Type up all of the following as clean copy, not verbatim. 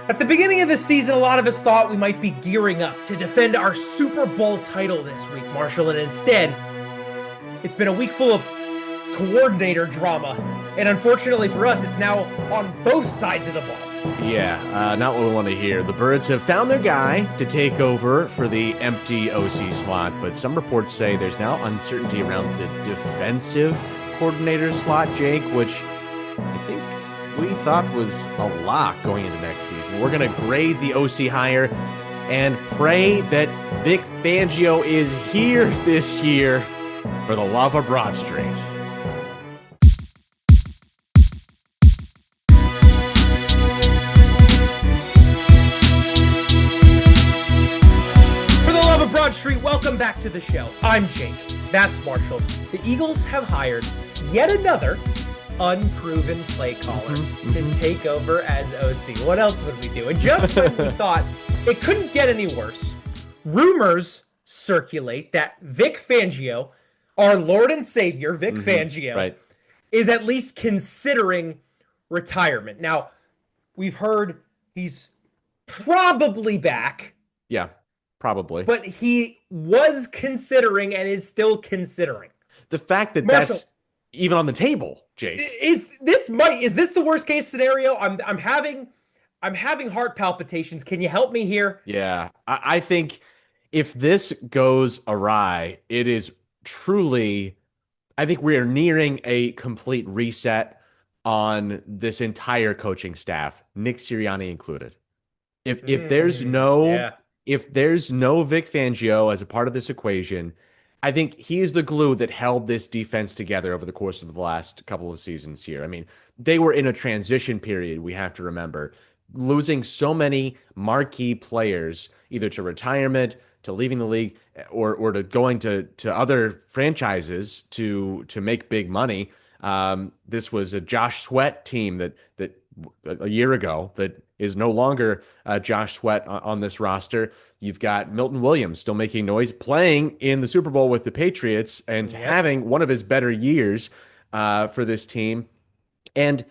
At the beginning of this season, a lot of us thought we might be gearing up to defend our Super Bowl title this week, Marshall, and instead, it's been a week full of coordinator drama. And unfortunately for us, it's now on both sides of the ball. Yeah, not what we want to hear. The Birds have found their guy to take over for the empty OC slot, but some reports say there's now uncertainty around the defensive coordinator slot, Jake, which I think we thought was a lock going into next season. We're going to grade the OC hire and pray that Vic Fangio is here this year for the love of Broad Street. Broad Street, welcome back to the show. I'm Jake. That's Marshall. The Eagles have hired yet another unproven play caller to take over as OC. What else would we do? And just when we thought it couldn't get any worse, rumors circulate that Vic Fangio, our Lord and Savior, Vic Fangio, is at least considering retirement. Now, we've heard he's probably back. Yeah. Probably. But he was considering and is still considering. The fact that Marshall, that's even on the table, Jake. Is this the worst case scenario? I'm having heart palpitations. Can you help me here? Yeah. I think if this goes awry, it is truly, I think we are nearing a complete reset on this entire coaching staff, Nick Sirianni included. If there's no If there's no Vic Fangio as a part of this equation, I think he is the glue that held this defense together over the course of the last couple of seasons here. I mean, they were in a transition period, we have to remember, losing so many marquee players, either to retirement, to leaving the league, or to going to other franchises to make big money. This was a Josh Sweat team that a year ago that is no longer Josh Sweat on this roster. You've got Milton Williams still making noise, playing in the Super Bowl with the Patriots and having one of his better years for this team. And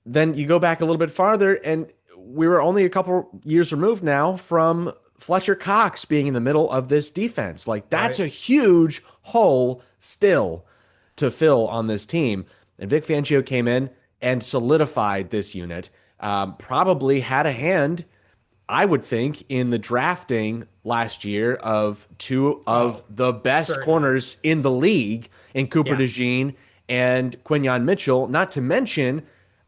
then you go back a little bit farther, and we were only a couple years removed now from Fletcher Cox being in the middle of this defense. Like, that's a huge hole still to fill on this team. And Vic Fangio came in and solidified this unit. Probably had a hand, I would think, in the drafting last year of two of the best corners in the league in Cooper DeJean and Quinyon Mitchell, not to mention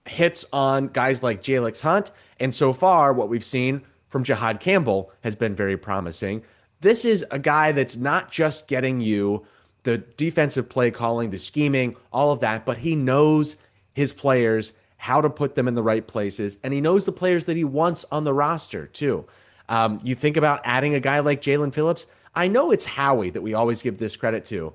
hits on guys like Jalix Hunt. And so far, what we've seen from Jahad Campbell has been very promising. This is a guy that's not just getting you the defensive play calling, the scheming, all of that, but he knows his players, how to put them in the right places, and he knows the players that he wants on the roster too. You think about adding a guy like Jalen Phillips. I know it's Howie that we always give this credit to,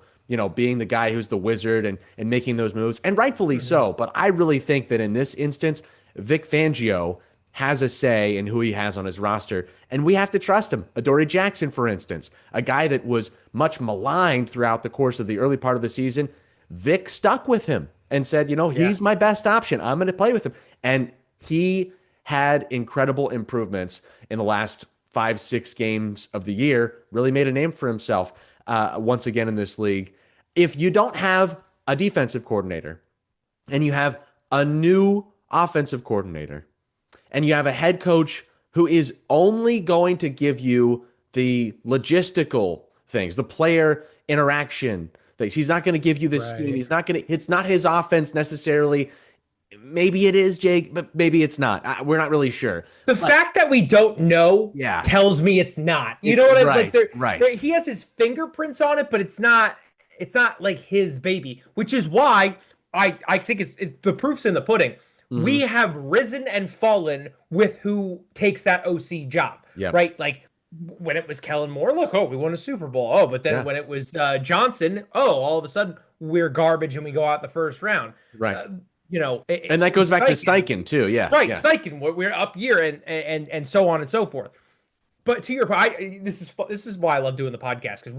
being the guy who's the wizard and making those moves, and rightfully so. But I really think that in this instance, Vic Fangio has a say in who he has on his roster, and we have to trust him. Adoree Jackson, for instance, a guy that was much maligned throughout the course of the early part of the season. Vic stuck with him and said, he's my best option. I'm going to play with him. And he had incredible improvements in the last 5-6 games of the year, really made a name for himself once again in this league. If you don't have a defensive coordinator and you have a new offensive coordinator and you have a head coach who is only going to give you the logistical things, the player interaction things. He's not going to give you this scheme. It's not his offense necessarily. Maybe it is, Jake, but maybe it's not. We're not really sure. The fact that we don't know tells me it's not. You know what I mean? Right. He has his fingerprints on it, but it's not like his baby, which is why I think the proof's in the pudding. We have risen and fallen with who takes that OC job, right? Like, when it was Kellen Moore, we won a Super Bowl. But then when it was Johnson, all of a sudden we're garbage and we go out the first round. Right. And that goes back to Steichen too. Yeah. Right. Yeah. Steichen, we're up year and so on and so forth. But to your point, this is why I love doing the podcast, because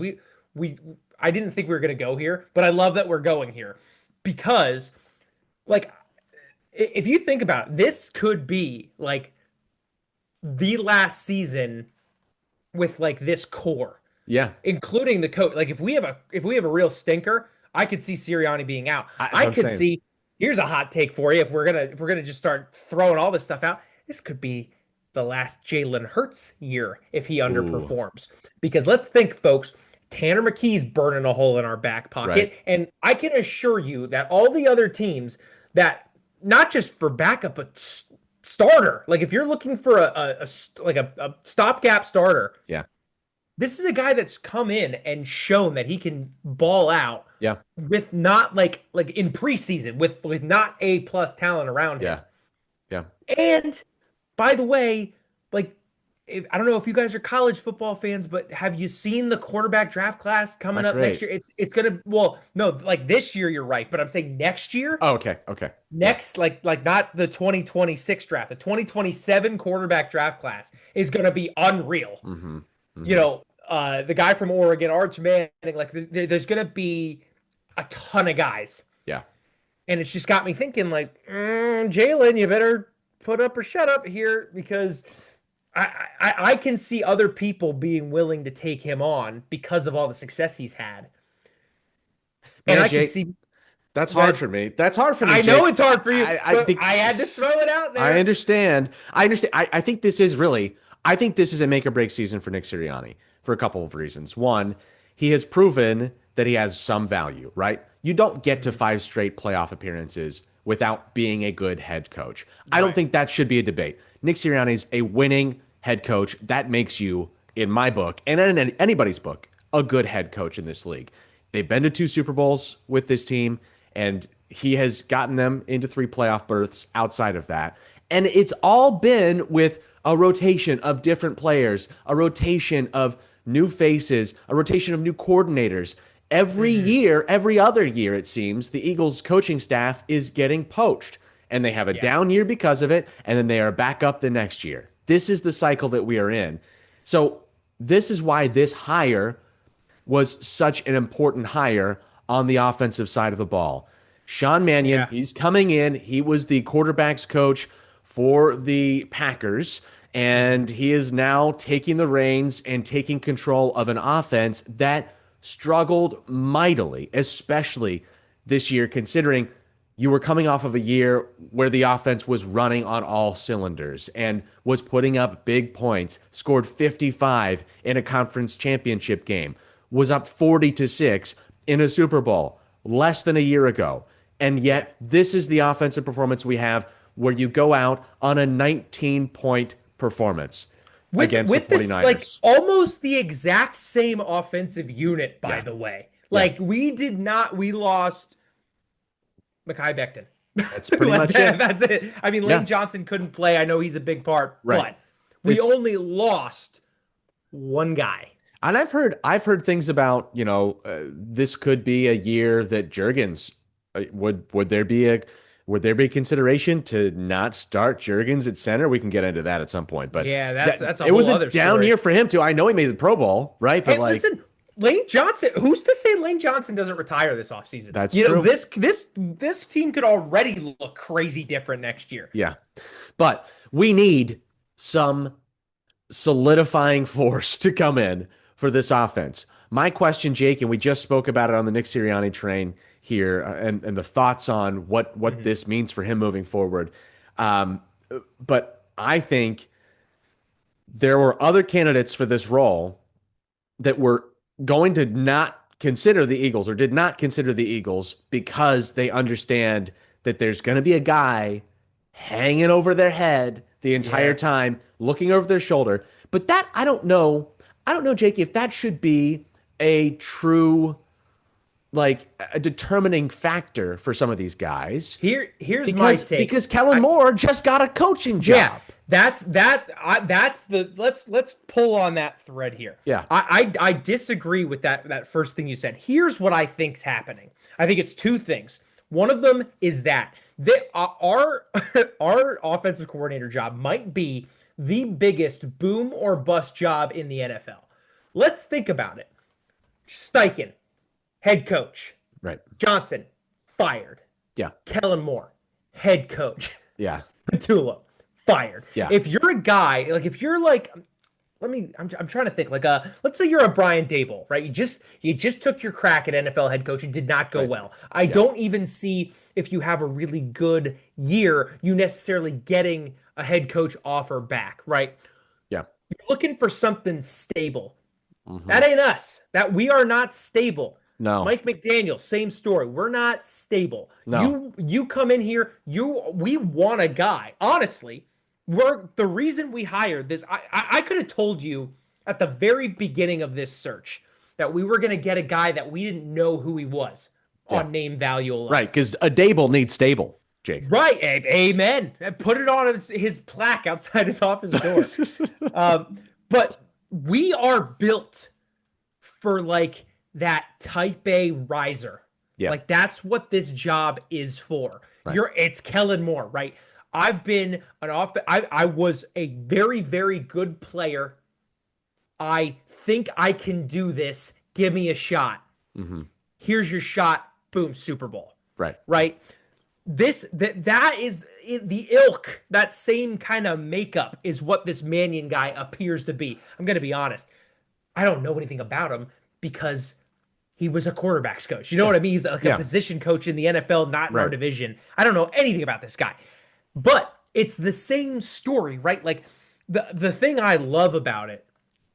I didn't think we were going to go here, but I love that we're going here because, like, if you think about it, this could be like the last season with like this core, Yeah, including the coach. Like if we have a real stinker, I could see Sirianni being out. that's I what I'm could saying. see. Here's a hot take for you. If we're gonna just start throwing all this stuff out, this could be the last Jalen Hurts year if he Ooh, underperforms. Because let's think, folks. Tanner McKee's burning a hole in our back right. pocket, and I can assure you that all the other teams that not just for backup but starter, like if you're looking for a stopgap starter, Yeah, this is a guy that's come in and shown that he can ball out yeah, with not like in preseason with not A plus talent around him. yeah, yeah. And by the way, like I don't know if you guys are college football fans, but have you seen the quarterback draft class coming Not up next great. year? It's gonna well, no, like this year you're right, but I'm saying next year, Oh, okay, okay. Yeah, next like not the 2026 draft, the 2027 quarterback draft class is gonna be unreal. mm-hmm, You mm-hmm. know, the guy from Oregon, Arch Manning, like there's gonna be a ton of guys, Yeah. and it's just got me thinking, like, Jalen, you better put up or shut up here because I can see other people being willing to take him on because of all the success he's had, and Man, I can Jake, see that's hard that. for me. That's hard for me, I know Jake. it's hard for you, I but think I had to throw it out I there. understand. I understand. I think this is really, I think this is a make or break season for Nick Sirianni for a couple of reasons. One, he has proven that he has some value, right? You don't get to Mhm. five straight playoff appearances without being a good head coach. I don't Right. think that should be a debate. Nick Sirianni is a winning head coach. That makes you, in my book, and in anybody's book, a good head coach in this league. They've been to two Super Bowls with this team, and he has gotten them into three playoff berths outside of that. And it's all been with a rotation of different players, a rotation of new faces, a rotation of new coordinators. Every Hmm. year, every other year, it seems, the Eagles coaching staff is getting poached. And they have a Yeah. down year because of it, and then they are back up the next year. This is the cycle that we are in. So, this is why this hire was such an important hire on the offensive side of the ball. Sean Mannion, Yeah. he's coming in. He was the quarterbacks coach for the Packers, and Hmm. he is now taking the reins and taking control of an offense that struggled mightily, especially this year, considering you were coming off of a year where the offense was running on all cylinders and was putting up big points, scored 55 in a conference championship game, was up 40-6 in a Super Bowl less than a year ago. And Yeah. yet, this is the offensive performance we have where you go out on a 19-point performance against the With this like 49ers. almost the exact same offensive unit, by Yeah. the way. Yeah. Like we lost Mekhi Becton. That's pretty much it. That's it. I mean, Lane Yeah. Johnson couldn't play. I know he's a big part, Right. but we It's only lost one guy. And I've heard things about, this could be a year that Jurgens would there be consideration to not start Jurgens at center? We can get into that at some point, but Yeah, that that's a it was whole a other down story. year for him too. I know he made the Pro Bowl, right? But Hey, like listen, Lane Johnson. Who's to say Lane Johnson doesn't retire this offseason? that's You know, true. this team could already look crazy different next year. Yeah. But we need some solidifying force to come in for this offense. My question, Jake, and we just spoke about it on the Nick Sirianni train here, and the thoughts on what Mhm. this means for him moving forward. Um, but I think there were other candidates for this role that were going to not consider the Eagles or did not consider the Eagles because they understand that there's going to be a guy hanging over their head the entire Yeah. time, looking over their shoulder. But that, I don't know. I don't know, Jake, if that should be a true, like, a determining factor for some of these guys Here's my because take. because Kellen Moore just got a coaching Yeah, job. that's the let's pull on that thread here. Yeah. I disagree with that first thing you said. Here's what I think's happening. I think it's two things. One of them is that our our offensive coordinator job might be the biggest boom or bust job in the NFL. Let's think about it. Steichen, head coach. Right. Johnson, fired. Yeah. Kellen Moore, head coach. Yeah. Petullo, fired. Yeah. If you're a guy, like if you're like I'm trying to think like let's say you're a Brian Dable, right? You just took your crack at NFL head coach. It did not go Right. well. I Yeah. don't even see if you have a really good year, you necessarily getting a head coach offer back, right? Yeah. You're looking for something stable. Hmm. That ain't us. That we are not stable. No. Mike McDaniel, same story. We're not stable. No. You come in here, we want a guy. Honestly, we're the reason we hired this. I could have told you at the very beginning of this search that we were gonna get a guy that we didn't know who he was Yeah. on name value alone. Right. Because a Dable needs stable, Jake. Right. Amen. Put it on his plaque outside his office door. But we are built for like that type A riser. Yeah. Like that's what this job is for. Right. It's Kellen Moore, right? I've been I was a very, very good player. I think I can do this. Give me a shot. Hmm. Here's your shot. Boom, Super Bowl. Right. Right? That is the ilk, that same kind of makeup is what this Mannion guy appears to be. I'm going to be honest. I don't know anything about him because he was a quarterbacks coach. You know what I mean? He's like a position coach in the NFL, not in our division. I don't know anything about this guy. But it's the same story, right? Like the thing I love about it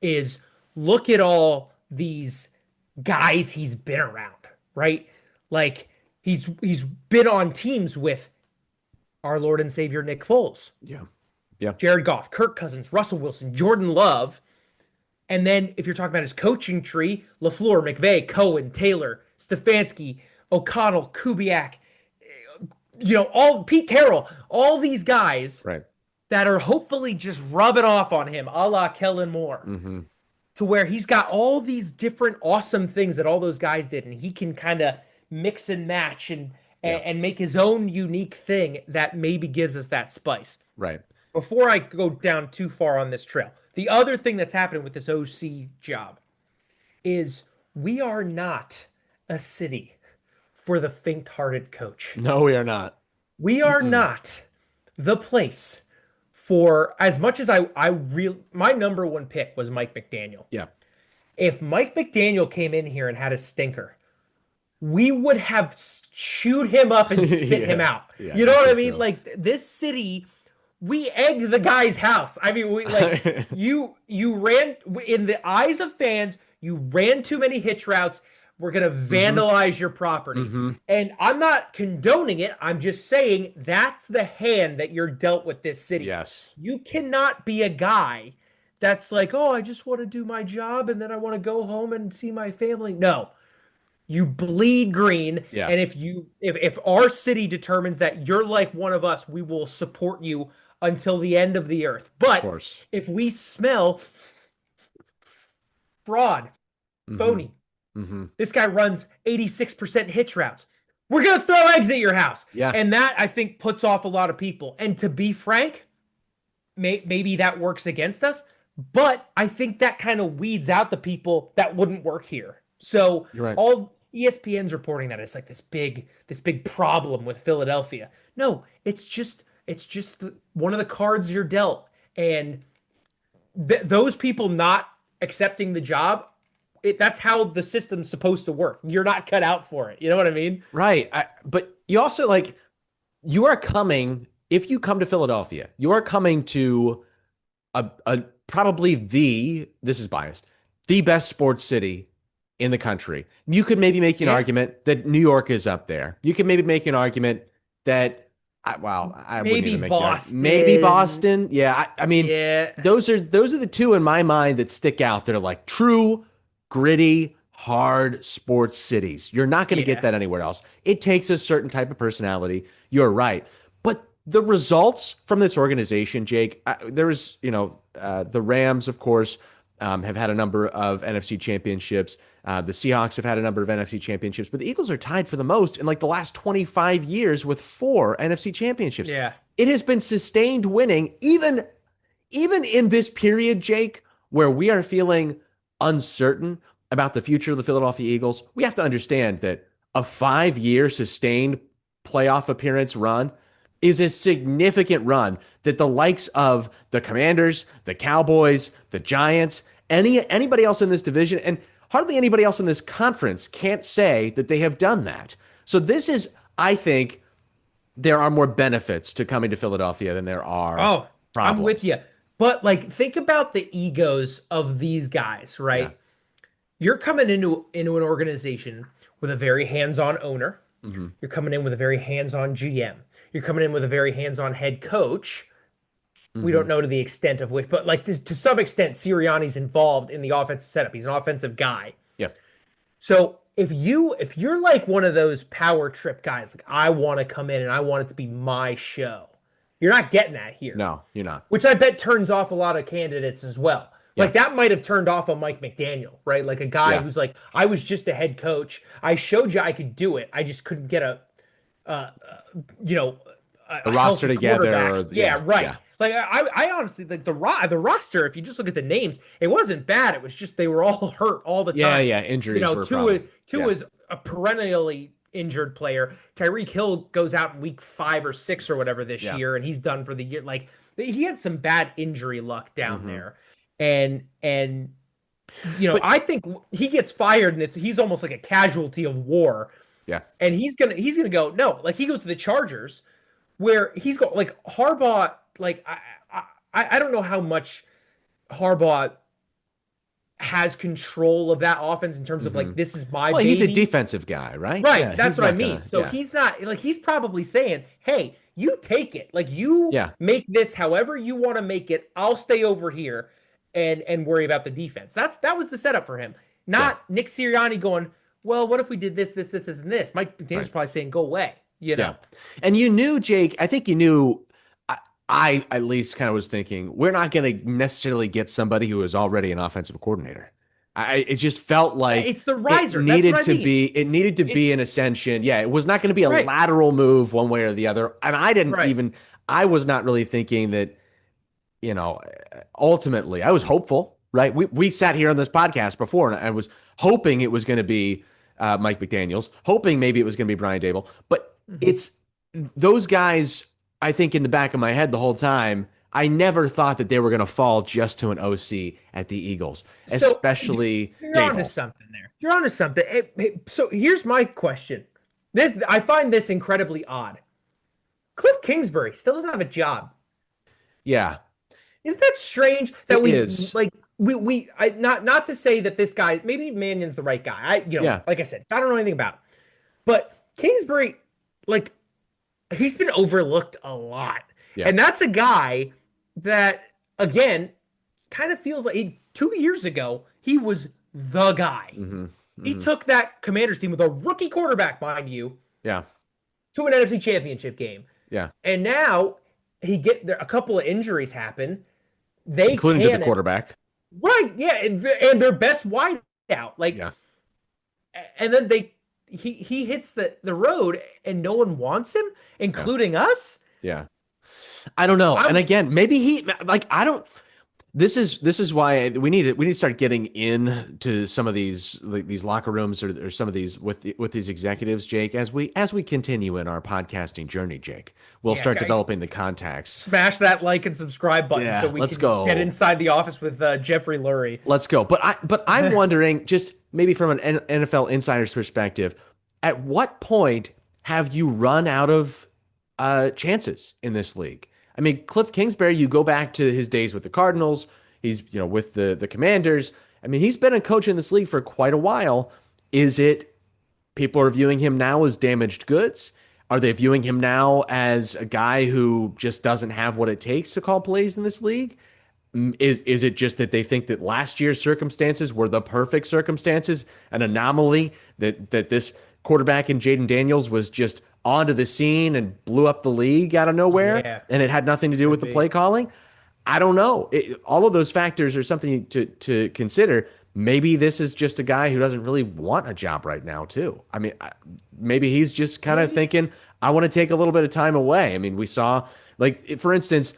is look at all these guys he's been around, right? Like he's been on teams with our Lord and Savior Nick Foles, Yeah. Yeah. Jared Goff, Kirk Cousins, Russell Wilson, Jordan Love. And then if you're talking about his coaching tree, LaFleur, McVay, Cohen, Taylor, Stefanski, O'Connell, Kubiak, all Pete Carroll, all these guys Right. that are hopefully just rubbing off on him, a la Kellen Moore, Hmm. to where he's got all these different awesome things that all those guys did, and he can kind of mix and match and make his own unique thing that maybe gives us that spice. Right. Before I go down too far on this trail, the other thing that's happening with this OC job is we are not a city for the faint-hearted coach. No, we are not. We are not the place for as much as my number one pick was Mike McDaniel. Yeah. If Mike McDaniel came in here and had a stinker, we would have chewed him up and spit him out. Yeah, You know what I so mean? too. Like this city, we egged the guy's house. I mean, we like you ran in the eyes of fans, you ran too many hitch routes. We're going to vandalize your property. And I'm not condoning it. I'm just saying that's the hand that you're dealt with this city. Yes. You cannot be a guy that's like, oh, I just want to do my job and then I want to go home and see my family. No, you bleed green. Yeah. And if our city determines that you're like one of us, we will support you until the end of the earth. But Of course. if we smell fraud, phony, this guy runs 86% hitch routes, we're going to throw eggs at your house. Yeah. And that, I think, puts off a lot of people. And to be frank, maybe that works against us, but I think that kind of weeds out the people that wouldn't work here. So You're right. all ESPN's reporting that it's like this big problem with Philadelphia. No, it's just one of the cards you're dealt. And those people not accepting the job, that's how the system's supposed to work. You're not cut out for it. You know what I mean? Right. But you also you are coming, if you come to Philadelphia, you are coming to a probably this is biased, the best sports city in the country. You could maybe make an argument that New York is up there. You could maybe make an argument that, I wouldn't Maybe even make Boston. Maybe Boston. Yeah. I mean, Yeah. those are the two in my mind that stick out. They're like true, gritty, hard sports cities. You're not going to get that anywhere else. It takes a certain type of personality. You're right. But the results from this organization, Jake, there was, the Rams, of course, have had a number of NFC championships. The Seahawks have had a number of NFC championships, but the Eagles are tied for the most in like the last 25 years with 4 NFC championships. Yeah. It has been sustained winning, even in this period, Jake, where we are feeling uncertain about the future of the Philadelphia Eagles. We have to understand that a 5-year sustained playoff appearance run, is a significant run that the likes of the Commanders, the Cowboys, the Giants, anybody else in this division, and hardly anybody else in this conference can't say that they have done that. So this is, I think, there are more benefits to coming to Philadelphia than there are Oh, I'm with you. problems. But like think about the egos of these guys, Yeah. right? You're coming into an organization with a very hands-on owner. Hmm. You're coming in with a very hands-on GM. You're coming in with a very hands-on head coach. We Hmm. don't know to the extent of which, but like to some extent, Sirianni's involved in the offensive setup. He's an offensive guy. Yeah. So if you're like one of those power trip guys, like I want to come in and I want it to be my show, you're not getting that here, No, you're not. which I bet turns off a lot of candidates as well. Yeah. Like that might have turned off a Mike McDaniel, right? Like a guy Yeah. who's like, I was just a head coach. I showed you I could do it. I just couldn't get uh, you know, A a roster healthy together quarterback. or Yeah, right. yeah. Like I honestly like the roster. If you just look at the names, it wasn't bad. It was just they were all hurt all the Yeah, time. yeah. Injuries were a Tua problem. Tua Yeah. is a perennially injured player. Tyreek Hill goes out in week 5 or 6 or whatever this Yeah. year, and he's done for the year. Like he had some bad injury luck down Hmm. there, and But I think he gets fired, and he's almost like a casualty of war, yeah. and he's gonna go no, like he goes to the Chargers where he's got like Harbaugh. Like I don't know how much Harbaugh has control of that offense in terms of Hmm. like this is my Well, he's a baby. defensive guy, right? Right, Yeah, that's he's what I not mean. gonna. So Yeah. he's not like he's probably saying, "Hey, you take it. Like you Yeah. make this however you want to make it. I'll stay over here and worry about the defense." That was the setup for him. Yeah. Not Nick Sirianni going, "Well, what if we did this, and this?" Mike McDaniel's Right. probably saying, "Go away." You Yeah. know. And you knew, Jake, I think you knew, I at least kind of was thinking, we're not going to necessarily get somebody who is already an offensive coordinator. It just felt Yeah, like it's the riser. That's what I mean. it needed to It be an ascension. Yeah, it was not going to be a right, lateral move one way or the other. And right. I was not really thinking that, you know, ultimately, I was hopeful, right? We sat here on this podcast before and I was hoping it was going to be Mike McDaniels, hoping maybe it was going to be Brian Dable, but Mhm. it's those guys. I think in the back of my head the whole time, I never thought that they were going to fall just to an OC at the Eagles, So especially you're onto Dable. something there. You're onto something. So here's my question. This I find this incredibly odd. Cliff Kingsbury still doesn't have a job. Yeah, Isn't that strange that it we is. like not to say that this guy maybe Mannion's the right guy. Yeah, Like I said, I don't know anything about it. But Kingsbury, like he's been overlooked a lot. yeah. And that's a guy that again kind of feels like 2 years ago he was the guy. Hmm. He Hmm. took that Commanders team with a rookie quarterback, mind you, Yeah, to an NFC Championship game. yeah. And now he get there. A couple of injuries happen. They Including to the can quarterback. right, yeah, and their best wide out. Like, Yeah, and then he hits the road, and no one wants him, yeah, including us. yeah. I don't know. And I'm again, maybe he like I don't. This is why we need to start getting into some of these like these locker rooms or some of these with these executives, Jake, as we continue in our podcasting journey, Jake. We'll yeah, start developing the contacts. smash that like and subscribe button Yeah, so we let's can go. get inside the office with Jeffrey Lurie. Let's go. But I'm wondering, just maybe from an NFL insider's perspective, at what point have you run out of chances in this league? I mean, Cliff Kingsbury, you go back to his days with the Cardinals. He's, with the Commanders. I mean, he's been a coach in this league for quite a while. Is it people are viewing him now as damaged goods? Are they viewing him now as a guy who just doesn't have what it takes to call plays in this league? Is it just that they think that last year's circumstances were the perfect circumstances, an anomaly that this quarterback in Jaden Daniels was just onto the scene and blew up the league out of nowhere, Yeah, and it had nothing to do with could the be. play calling? I don't know. All of those factors are something to consider. Maybe this is just a guy who doesn't really want a job right now, too. I mean, maybe he's just kind of Maybe. thinking, I want to take a little bit of time away. I mean, we saw, like, for instance,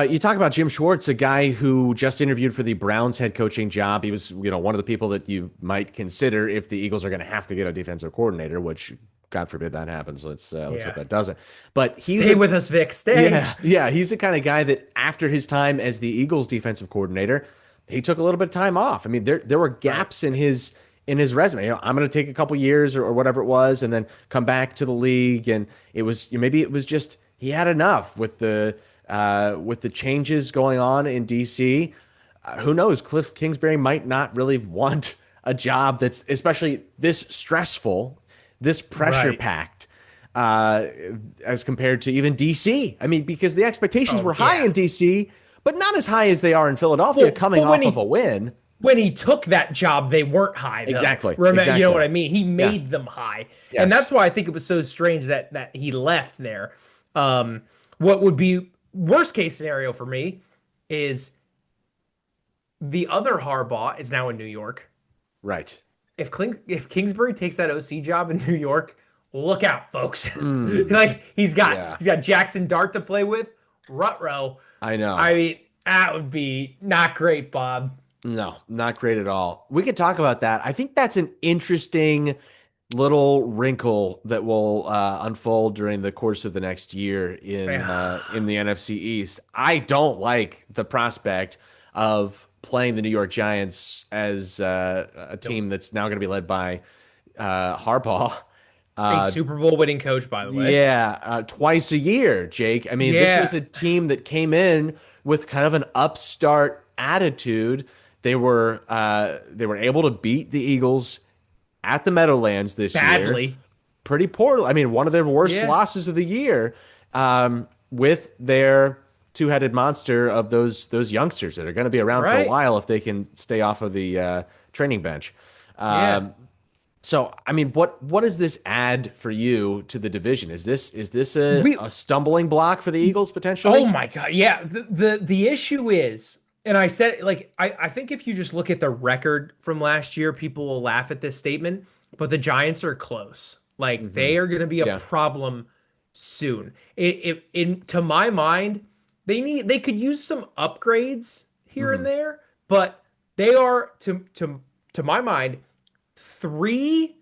you talk about Jim Schwartz, a guy who just interviewed for the Browns head coaching job. He was, one of the people that you might consider if the Eagles are going to have to get a defensive coordinator, which God forbid that happens. Let's hope Yeah. that doesn't. But he's Stay a with us, Vic. Stay. yeah, he's the kind of guy that after his time as the Eagles defensive coordinator, he took a little bit of time off. I mean, there were Right. gaps in his resume. I'm going to take a couple years or whatever it was, and then come back to the league. And it was maybe it was just he had enough with the changes going on in DC. Who knows? Cliff Kingsbury might not really want a job that's especially this stressful, this pressure Right. packed, uh, as compared to even DC. I mean, because the expectations Oh were high yeah. in DC, but not as high as they are in Philadelphia, Well, coming but off of a win. when he took that job, they weren't high though. Exactly. Remember, you know what Exactly. I mean? He Yeah. made them high, and Yes. that's why I think it was so strange that he left there. What would be worst case scenario for me is the other Harbaugh is now in New York. Right. If Kingsbury takes that OC job in New York, look out, folks. Mm, Like yeah. he's got Jackson Dart to play with, Rutrow. I know. I mean, that would be not great, Bob. No, not great at all. We could talk about that. I think that's an interesting little wrinkle that will unfold during the course of the next year Yeah. in the NFC East. I don't like the prospect of playing the New York Giants as a Nope. team that's now going to be led by Harbaugh. A Uh, Super Bowl winning coach, by the way. yeah, twice a year, Jake. I mean, this was Yeah. a team that came in with kind of an upstart attitude. They were able to beat the Eagles at the Meadowlands this year Badly. pretty poorly. I mean, one of their worst Yeah. losses of the year, with their two-headed monster of those youngsters that are going to be around for a Right. while if they can stay off of the training bench. Yeah. So, I mean, what does this add for you to the division? Is this We a stumbling block for the Eagles Oh potentially? my God. Yeah. The issue is, and I said like I think if you just look at the record from last year, people will laugh at this statement, but the Giants are close. Like Hmm. they are gonna be a Yeah. problem soon. In to my mind, they could use some upgrades here and Hmm. there, but they are to my mind three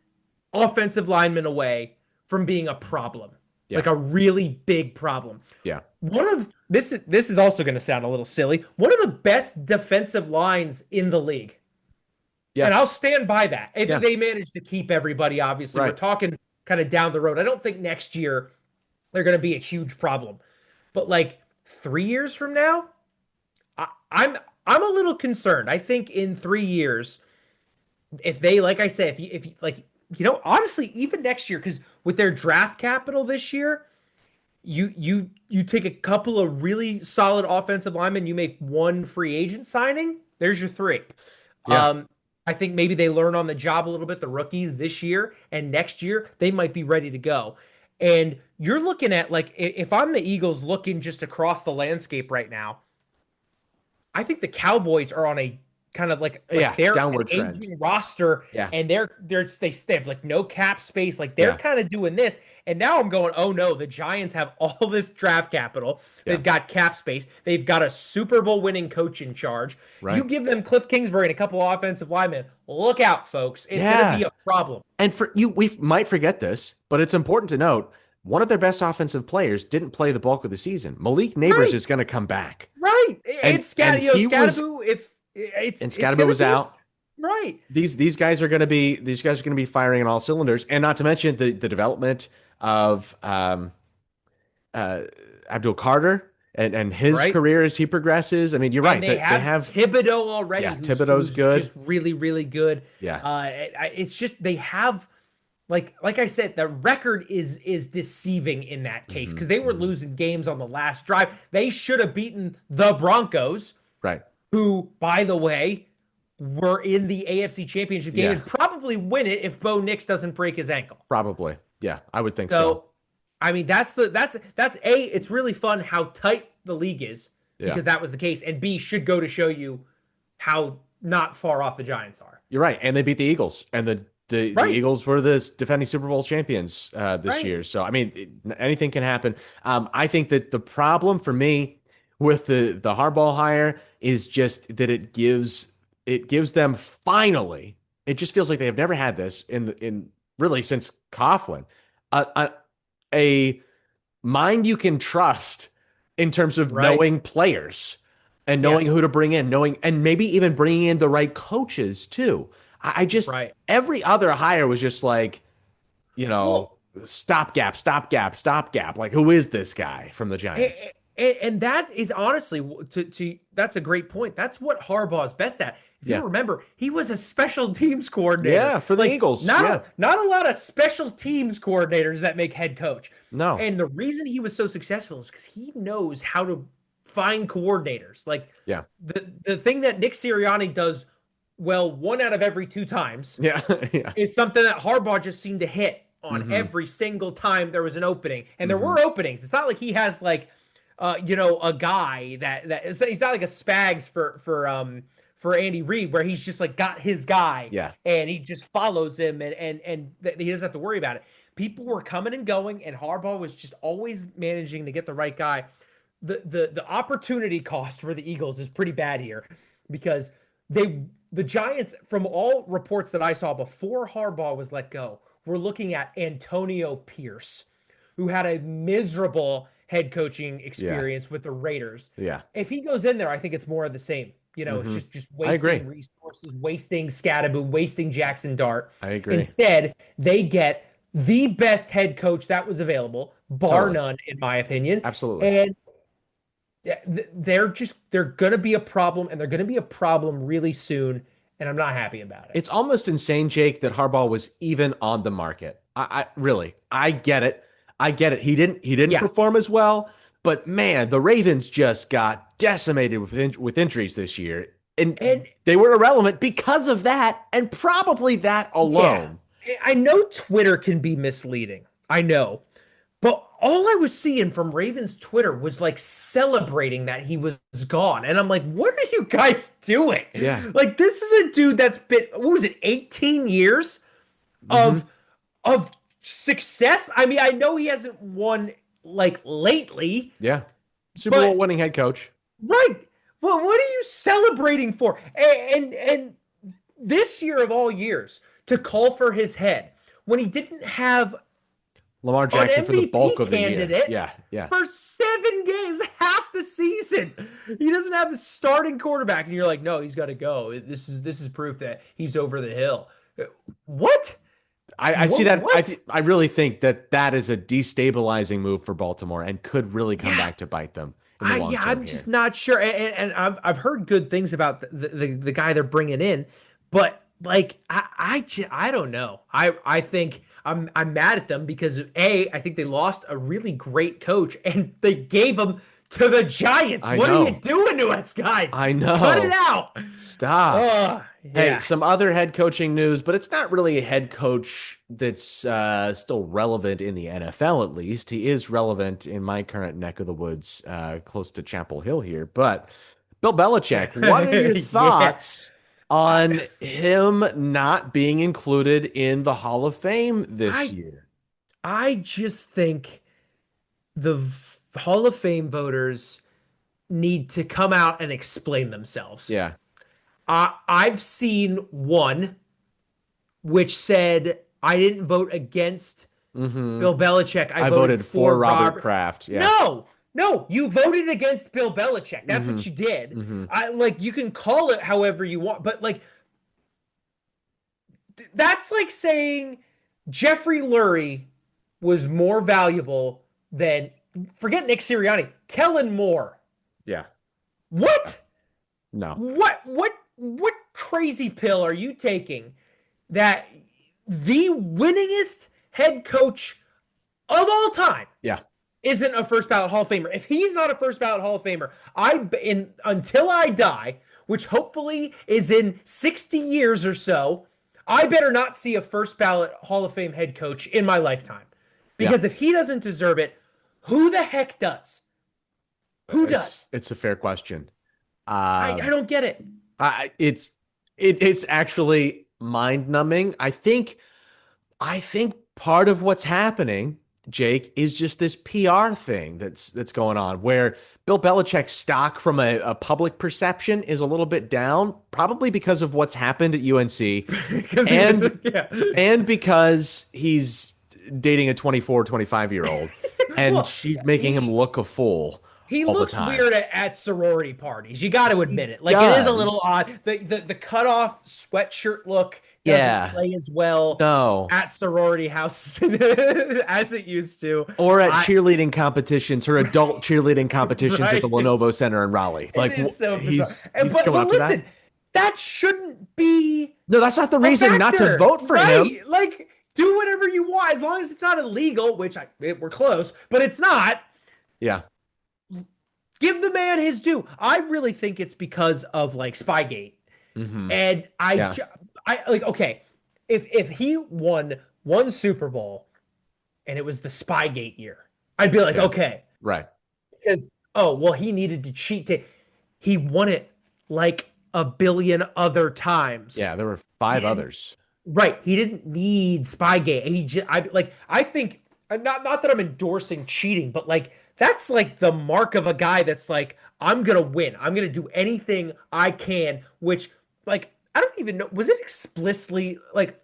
offensive linemen away from being a problem, Yeah. like a really big problem. Yeah. One of this is also going to sound a little silly. One of the best defensive lines in the league, and Yeah. I'll stand by that. If Yeah. they manage to keep everybody, obviously, we're Right. talking kind of down the road. I don't think next year they're going to be a huge problem, but like 3 years from now, I, I'm I'm a little concerned. I think in 3 years if they like I said if you like honestly even next year because with their draft capital this year you take a couple of really solid offensive linemen, you make one free agent signing, there's your three. Yeah. um I think maybe they learn on the job a little bit, the rookies this year, and next year they might be ready to go. And you're looking at like if I'm the Eagles looking just across the landscape right now, I think the Cowboys are on a kind of like Yeah. they're an Downward trend. aging roster, Yeah. and they have like no cap space. Like they're Yeah. kind of doing this, and now I'm going, oh no, the Giants have all this draft capital. Yeah. They've got cap space. They've got a Super Bowl winning coach in charge. You Right. give them Cliff Kingsbury and a couple of offensive linemen. Look out, folks! It's going to Yeah. be a problem. And for you, we might forget this, but it's important to note one of their best offensive players didn't play the bulk of the season. Malik Neighbors Right, is going to come back. right. And It's and he was Scadaboo. If and it's Scadaboo going to was be out. right. These guys are going to be firing on all cylinders, and not to mention the development of uh, Abdul Carter and his Right. career as he progresses. I mean, you're And right. they They have have Thibodeau already, yeah, Thibodeau's who's good. just really, really good. Yeah. It's just they have like I said, the record is deceiving in that case Hmm. because they were Hmm. losing games on the last drive. They should have beaten the Broncos, Right. who, by the way, were in the AFC Championship game Yeah. and probably win it if Bo Nix doesn't break his ankle. Probably. Yeah, I would think so. So, I mean, that's A, it's really fun how tight the league is Yeah. because that was the case, and B, should go to show you how not far off the Giants are. You're right. And they beat the Eagles. And the Right. Eagles were the defending Super Bowl champions this Right. year. So, I mean, anything can happen. I think that the problem for me with the Harbaugh hire is just that it gives them finally, it just feels like they have never had this in really since Coughlin, a mind you can trust in terms of Right. knowing players and Yeah. knowing who to bring in, knowing and maybe even bringing in the right coaches too. I just Right. every other hire was just like, you know, Well, stopgap, stopgap, stopgap. Like, who is this guy from the Giants? and that is honestly to that's a great point. That's what Harbaugh's best at. If you Yeah. remember, he was a special teams coordinator. Yeah, for the Like Eagles. Yeah. not a lot of special teams coordinators that make head coach. No. And the reason he was so successful is because he knows how to find coordinators. Like Yeah. the thing that Nick Sirianni does well 1 out of every 2 times Yeah. Yeah. is something that Harbaugh just seemed to hit on Hmm. every single time there was an opening. And there Hmm. were openings. It's not like he has like a guy he's not like a Spags for Andy Reid where he's just like got his guy Yeah. and he just follows him and he doesn't have to worry about it. People were coming and going and Harbaugh was just always managing to get the right guy. The opportunity cost for the Eagles is pretty bad here because the Giants, from all reports that I saw before Harbaugh was let go, were looking at Antonio Pierce, who had a miserable head coaching Yeah. experience with the Raiders. Yeah. If he goes in there, I think it's more of the same. It's Hmm. just I agree. wasting resources, wasting Scadaboo, wasting Jackson Dart. I agree. Instead, they get the best head coach that was available, bar Totally. none, in my opinion. Absolutely. And they're gonna be a problem, and they're gonna be a problem really soon. And I'm not happy about it. It's almost insane, Jake, that Harbaugh was even on the market. I really, I get it. I get it. He didn't Yeah, perform as well, but man, the Ravens just got decimated with injuries this year, and and they were irrelevant because of that, and probably that yeah, alone. I know Twitter can be misleading. I know. But all I was seeing from Ravens Twitter was like celebrating that he was gone. And I'm like, what are you guys doing? Yeah. Like, this is a dude that's been, what was it, 18 years Hmm. of of success? I mean, I know he hasn't won like lately, Yeah. Super Bowl but winning head coach. right. Well, what are you celebrating for? And this year of all years, to call for his head when he didn't have Lamar an Jackson for the bulk MVP of the year. candidate Yeah. Yeah. for 7 games, half the season. He doesn't have the starting quarterback, and you're like, no, he's got to go. This is proof that he's over the hill. What? I see that. What? I really think that is a destabilizing move for Baltimore and could really come Yeah, back to bite them in the long yeah, term I'm just here. not sure. And I've heard good things about the guy they're bringing in, but like I don't know. I think I'm mad at them because I think they lost a really great coach and they gave him to the Giants. I What are you know. doing to us, guys? I Cut it know. out. Stop. Hey, Yeah. some other head coaching news, but it's not really a head coach that's still relevant in the NFL, at least. He is relevant in my current neck of the woods, close to Chapel Hill here. But Bill Belichick, what are your Yeah. thoughts on him not being included in the Hall of Fame this I year? I just think the Hall of Fame voters need to come out and explain themselves. Yeah. I've seen one which said I didn't vote against Hmm. Bill Belichick. I I voted voted for for Robert Kraft. Yeah. No, you voted against Bill Belichick. That's Hmm. what you did. Hmm. I like you can call it however you want, but like that's like saying Jeffrey Lurie was more valuable than forget Nick Sirianni, Kellen Moore. Yeah. What? No. What crazy pill are you taking that the winningest head coach of all time Yeah. isn't a first ballot Hall of Famer? If he's not a first ballot Hall of Famer, until I die, which hopefully is in 60 years or so, I better not see a first ballot Hall of Fame head coach in my lifetime. Yeah. Because if he doesn't deserve it, who the heck does? Who does? It's a fair question. I don't get it. It's actually mind numbing. I think part of what's happening, Jake, is just this PR thing that's going on where Bill Belichick's stock from a public perception is a little bit down, probably because of what's happened at UNC Because and yeah. and because he's dating a 24, 25-year-old, and Well, she's making him he look a fool he all the looks time. weird at sorority parties. You got to He admit it. Like it is a little does. odd. The cutoff sweatshirt look doesn't Yeah. play as well No. at sorority houses as it used to. Or at I cheerleading competitions, her adult cheerleading competitions at the right. Lenovo Center in Raleigh. It Like is so bizarre. he's showing But up to that. listen, that shouldn't be No, that's not the a reason not to factor, vote for him. right? Like do whatever you want as long as it's not illegal, which we're close, but it's not. Yeah. Give the man his due. I really think it's because of like Spygate. Hmm. And Yeah. I like okay, if he won one Super Bowl and it was the Spygate year, I'd be like, Yeah. okay, Right. because oh well, he needed to cheat. He won it like a billion other times. Yeah. There were He five didn't, others. right. He didn't need Spygate. He just I like I think not that I'm endorsing cheating, but like that's like the mark of a guy that's like I'm gonna win. I'm gonna do anything I can, which like I don't even know was it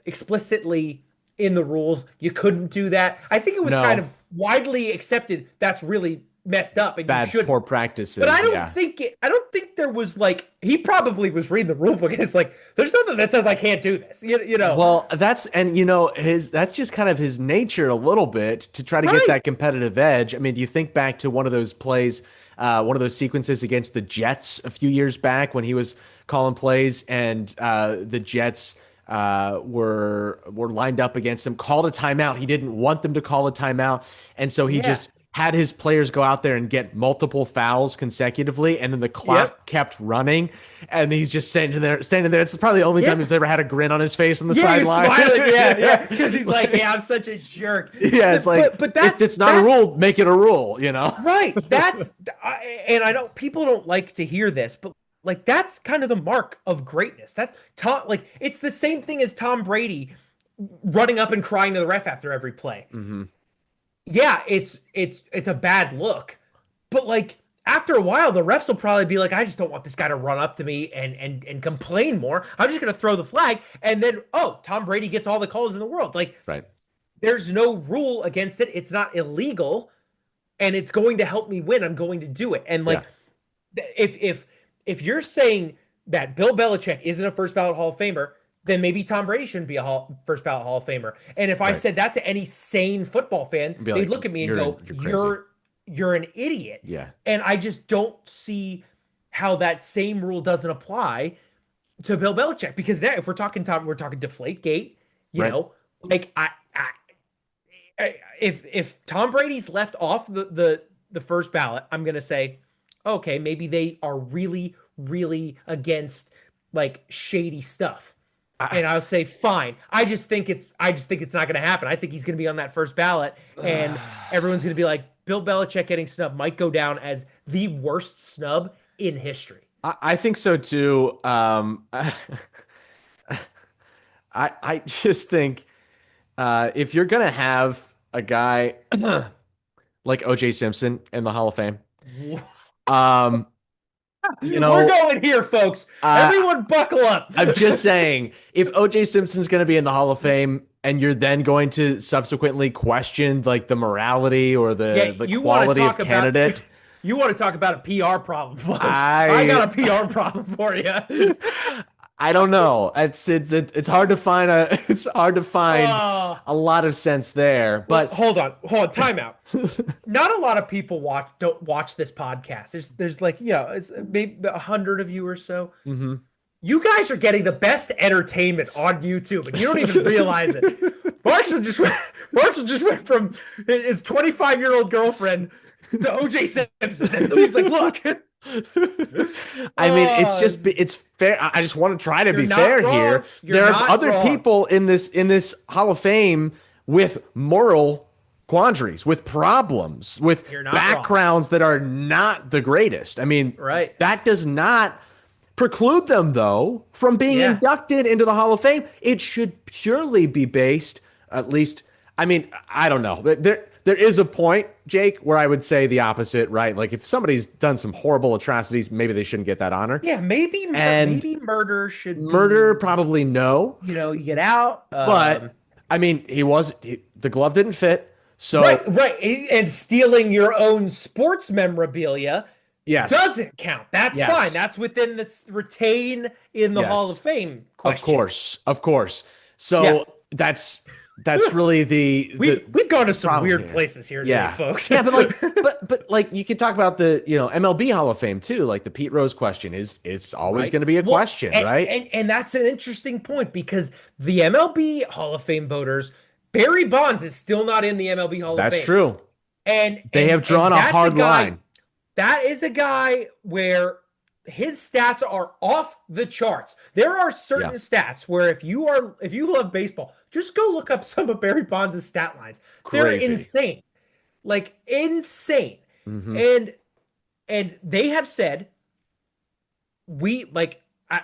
explicitly in the rules you couldn't do that. I think it was kind No. of widely accepted that's really messed up and you Bad, shouldn't. poor But practices. Yeah. I don't think there was like he probably was reading the rule book and it's like there's nothing that says I can't do this. You know. Well, and his that's just kind of his nature a little bit to try to get Right. that competitive edge. I mean, do you think back to one of those plays, one of those sequences against the Jets a few years back when he was calling plays and the Jets were lined up against him, called a timeout. He didn't want them to call a timeout, and so he Yeah. just had his players go out there and get multiple fouls consecutively, and then the Yep. clock kept running, and he's just standing there. It's probably the only time Yeah. he's ever had a grin on his face on the Yeah, he was sideline. smiling. Yeah. Because he's like, yeah, I'm such a jerk. Yeah, it's like But if it's not a rule, make it a rule. right. And I know people don't like to hear this, but like that's kind of the mark of greatness. That Tom, like it's the same thing as Tom Brady running up and crying to the ref after every play. Hmm. Yeah, it's a bad look, but like after a while, the refs will probably be like, I just don't want this guy to run up to me and complain more. I'm just gonna throw the flag, and then oh, Tom Brady gets all the calls in the world. Like Right. there's no rule against it. It's not illegal, and it's going to help me win. I'm going to do it. And like if you're saying that Bill Belichick isn't a first ballot Hall of Famer, then maybe Tom Brady shouldn't be a first ballot Hall of Famer. And if I Right. said that to any sane football fan, Be they'd like, look at me and "You're go, crazy." "You're an idiot." Yeah. And I just don't see how that same rule doesn't apply to Bill Belichick because now if we're talking Deflate Gate, you Right. know, like if Tom Brady's left off the first ballot, I'm gonna say, okay, maybe they are really, really against like shady stuff. And I'll say fine. I just think it's not going to happen. I think he's going to be on that first ballot, and everyone's going to be like, Bill Belichick getting snubbed might go down as the worst snub in history. I think so too. I just think if you're gonna have a guy like OJ Simpson in the Hall of Fame, um, We're going here, folks. Everyone, buckle up. I'm just saying, if OJ Simpson's going to be in the Hall of Fame, and you're then going to subsequently question like the morality or the quality of candidate, you want to talk about a PR problem, folks? I got a PR problem for you. I don't know. It's hard to find a lot of sense there. But hold on, time out. Not a lot of people don't watch this podcast. There's like it's maybe 100 of you or so. Mm-hmm. You guys are getting the best entertainment on YouTube, and you don't even realize it. Marshall just went from his 25-year-old girlfriend to OJ Simpson. And he's like, look. I mean, it's fair. I just want to try to be fair wrong. here. You're there not are other wrong. people in this Hall of Fame with moral quandaries, with problems, with backgrounds that are not the greatest. I mean, right. That does not preclude them, though, from being inducted into the Hall of Fame. It should purely be based, at least, I mean, I don't know. There is a point, Jake, where I would say the opposite, right? Like if somebody's done some horrible atrocities, maybe they shouldn't get that honor. Yeah, maybe murder should be, murder, probably no. You get out. But I mean, the glove didn't fit. Right, So right. And stealing your own sports memorabilia yes, doesn't count. That's fine. yes, That's within the retain in the Hall of yes. Fame Of question. course, of course. Yeah. So that's really We've gone to the some problem weird here. places here today, Yeah. folks. Yeah, but like you could talk about the, MLB Hall of Fame too. Like the Pete Rose question is it's always Right. going to be a Well, question, right? and that's an interesting point because the MLB Hall of Fame voters, Barry Bonds is still not in the MLB Hall of That's Fame. true. And They and have and drawn a that's a hard guy, line. that is a guy where his stats are off the charts. There are Yeah. certain stats where if you love baseball, just go look up some of Barry Bonds' stat lines. They're Crazy. insane. Like insane. Hmm. And they have said we like I,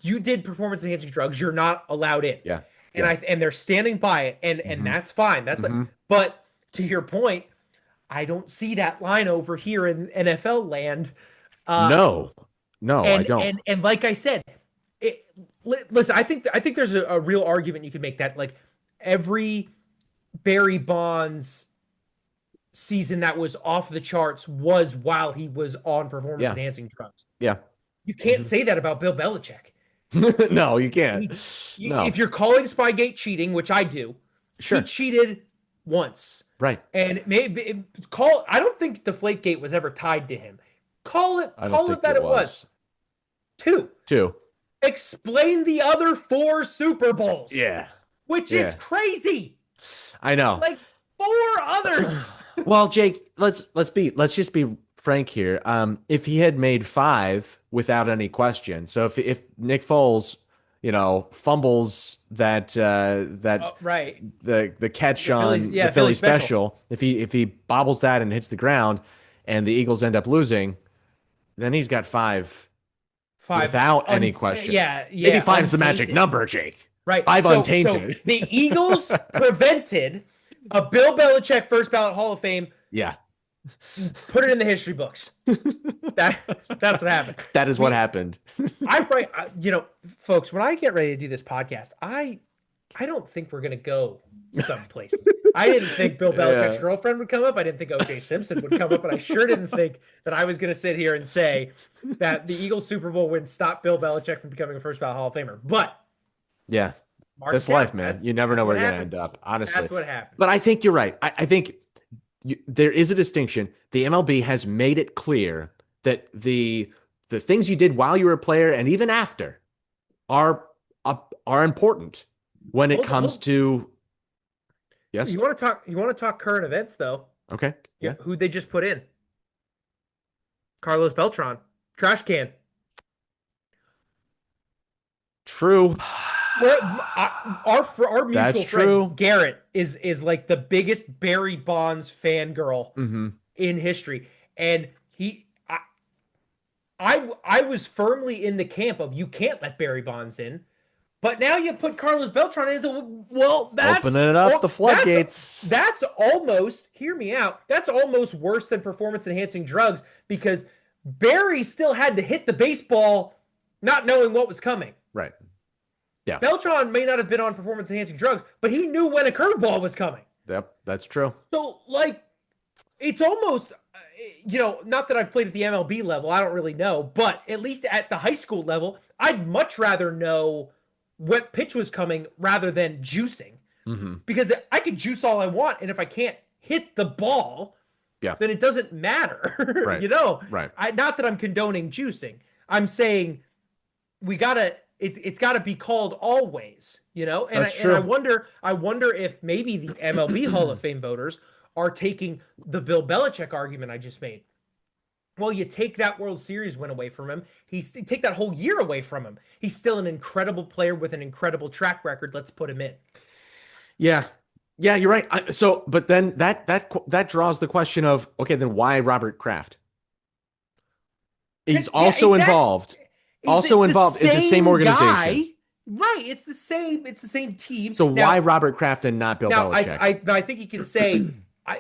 you did performance enhancing drugs, you're not allowed in. Yeah. And Yeah. they're standing by it and Hmm. that's fine. That's like, Hmm. but to your point, I don't see that line over here in NFL land. Uh No. No, I don't. and like I said, it, listen, I think there's a real argument you could make that like every Barry Bonds season that was off the charts was while he was on performance Yeah. enhancing drugs. Yeah. You can't Hmm. say that about Bill Belichick. No, you can't. He, if No. you're calling Spygate cheating, which I do, he Sure. cheated once. Right. And maybe call. I don't think Deflategate was ever tied to him. I don't Call it think that it it was. was. Two. Two. Explain the other four Super Bowls, Yeah. which is Yeah. crazy. I know. Like four others. Well, Jake, let's just be frank here. If he had made five without any question, so if Nick Foles, fumbles that Right. the catch The Phillies, on yeah, the the Philly Philly special. special, if he bobbles that and hits the ground, and the Eagles end up losing, then he's got five Five. without any question. Yeah, Maybe yeah. five's the magic Untainted. number, Jake. Right. Five So untainted. the Eagles prevented a Bill Belichick first ballot Hall of Fame. Yeah, Put it in the history books. That that's what happened. that is what happened. Folks, when I get ready to do this podcast, I don't think we're gonna go some places. I didn't think Bill Belichick's Yeah. girlfriend would come up. I didn't think O.J. Simpson would come up, and I sure didn't think that I was gonna sit here and say that the Eagles Super Bowl win stopped Bill Belichick from becoming a first ballot Hall of Famer. But Yeah. mark This it down. life, man. You never know where you're going to end up, honestly. That's what happened. But I think you're right. I think there is a distinction. The MLB has made it clear that the things you did while you were a player and even after are important when it comes to. Yes. You want to talk? You want to talk current events though? Okay. Yeah. Who they just put in? Carlos Beltran, trash can. True. Our mutual That's friend true. Garrett is like the biggest Barry Bonds fangirl Mm-hmm. in history, and I was firmly in the camp of you can't let Barry Bonds in, but now you put Carlos Beltran in. That's Opening it up the floodgates. That's almost, hear me out. That's almost worse than performance enhancing drugs because Barry still had to hit the baseball, not knowing what was coming. Right. Yeah. Beltran may not have been on performance enhancing drugs, but he knew when a curveball was coming. Yep. That's true. So, like, it's almost, not that I've played at the MLB level, I don't really know, but at least at the high school level, I'd much rather know what pitch was coming rather than juicing. Mm-hmm. Because I could juice all I want, and if I can't hit the ball, Yeah. then it doesn't matter. Right. Right. Not that I'm condoning juicing. I'm saying it's got to be called always, and That's true. and I wonder if maybe the MLB Hall of Fame voters are taking the Bill Belichick argument I just made. Well, you take that World Series win away from him. Take that whole year away from him. He's still an incredible player with an incredible track record. Let's put him in. Yeah. Yeah, you're right. But then that draws the question of, okay, then why Robert Kraft? He's also exactly. involved. Also involved in the same organization. Guy. Right. It's the same team. So why Robert Kraft and not Bill Belichick? I think you can say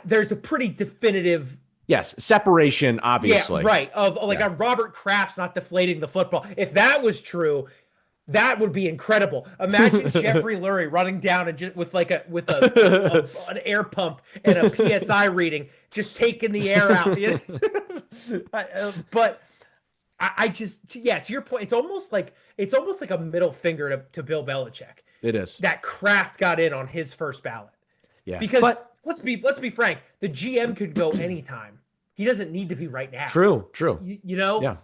there's a pretty definitive separation, obviously. Yeah, right. Of a Robert Kraft's not deflating the football. If that was true, That would be incredible. Imagine Jeffrey Lurie running down and just with like a with a an air pump and a PSI reading, just taking the air out. But I just yeah, to your point, it's almost like a middle finger to Bill Belichick. It is. That Kraft got in on his first ballot. Yeah. Because But let's be frank, the GM could go anytime. He doesn't need to be right now. true. You know? Yeah.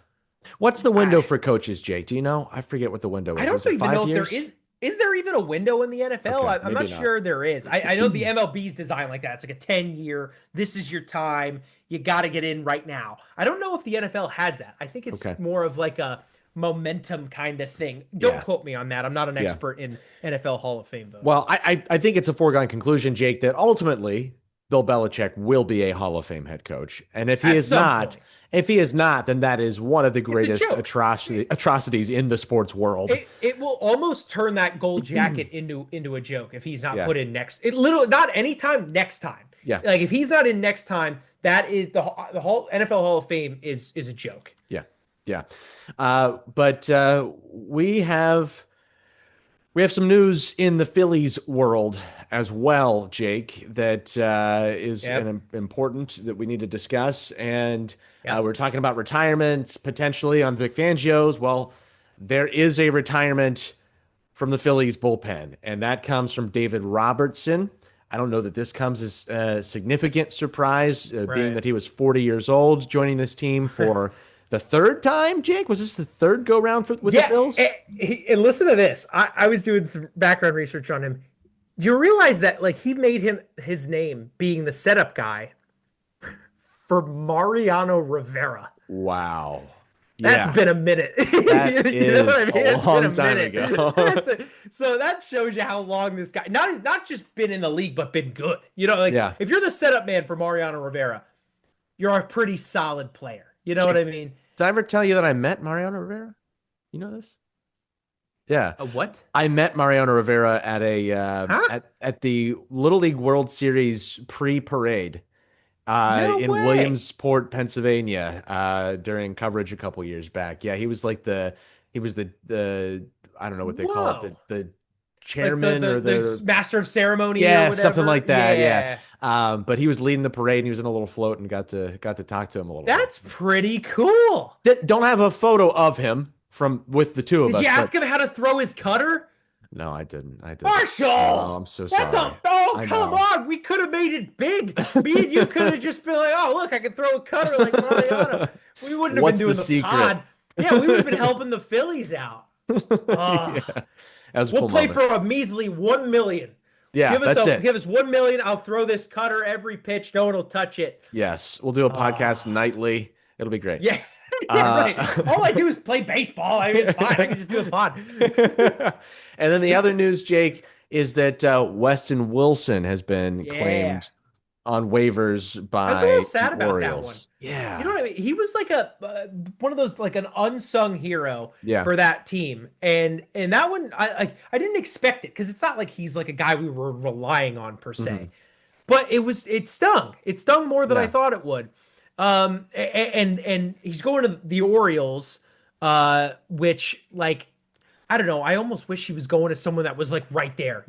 What's the window for coaches, Jake? Do you know? I forget what the window is. I don't Is it even know 5 if years? there is. Is there even a window in the NFL? Okay, I'm not sure there is. I know the MLB's designed like that. It's like a 10-year. This is your time. You got to get in right now. I don't know if the NFL has that. I think it's more of like a momentum kind of thing. Don't quote me on that. I'm not an expert in NFL Hall of Fame voting. Well, I think it's a foregone conclusion, Jake, that ultimately Bill Belichick will be a Hall of Fame head coach. And if he is not, then that is one of the greatest atrocities in the sports world. It will almost turn that gold jacket into a joke if he's not put in next. It literally not anytime, next time. Yeah. Like if he's not in next time, that is the whole NFL Hall of Fame is a joke. Yeah. Yeah. But we have some news in the Phillies world as well, Jake, that is important that we need to discuss. And we're talking about retirement potentially on Vic Fangio's. Well, there is a retirement from the Phillies bullpen, and that comes from David Robertson. I don't know that this comes as a significant surprise, being that he was 40 years old, joining this team for the third time. Jake, was this the third go round with the Phils? And listen to this. I was doing some background research on him. Do you realize that like he made his name being the setup guy for Mariano Rivera? Wow. That's been a minute. That is a long time ago. So that shows you how long this guy not just been in the league, but been good. If you're the setup man for Mariano Rivera, you're a pretty solid player. You know what I mean? Did I ever tell you that I met Mariano Rivera? You know this? Yeah. A what? I met Mariano Rivera at at the Little League World Series pre-parade in Williamsport, Pennsylvania, during coverage a couple years back. Yeah, he was like the I don't know what they call it, the chairman like or the master of ceremony, yeah, or whatever. something like that. Yeah. But he was leading the parade, and he was in a little float, and got to talk to him a little. That's pretty cool. Don't have a photo of him with the two of us. Did you ask him how to throw his cutter? No, I didn't. Marshall! Oh, I'm so sorry. Come on. We could have made it big. Me and you could have just been like, oh, look, I can throw a cutter like Mariano. We wouldn't have been doing the secret? pod. Yeah, we would have been helping the Phillies out. We'll play for a measly $1 million. Yeah, that's it. Give us $1 million. I'll throw this cutter every pitch. No one will touch it. Yes, we'll do a podcast nightly. It'll be great. Yeah. Right. All I do is play baseball. I mean, it's fine. I can just do a pod. And then the other news, Jake, is that Weston Wilson has been claimed on waivers by I was a little sad about Orioles. that one. Yeah. You know what I mean? He was like one of those, like an unsung hero for that team. And that one, I didn't expect it because it's not like he's like a guy we were relying on per se. Mm-hmm. But it stung. It stung more than I thought it would. And he's going to the Orioles, which, like, I don't know. I almost wish he was going to someone that was like right there,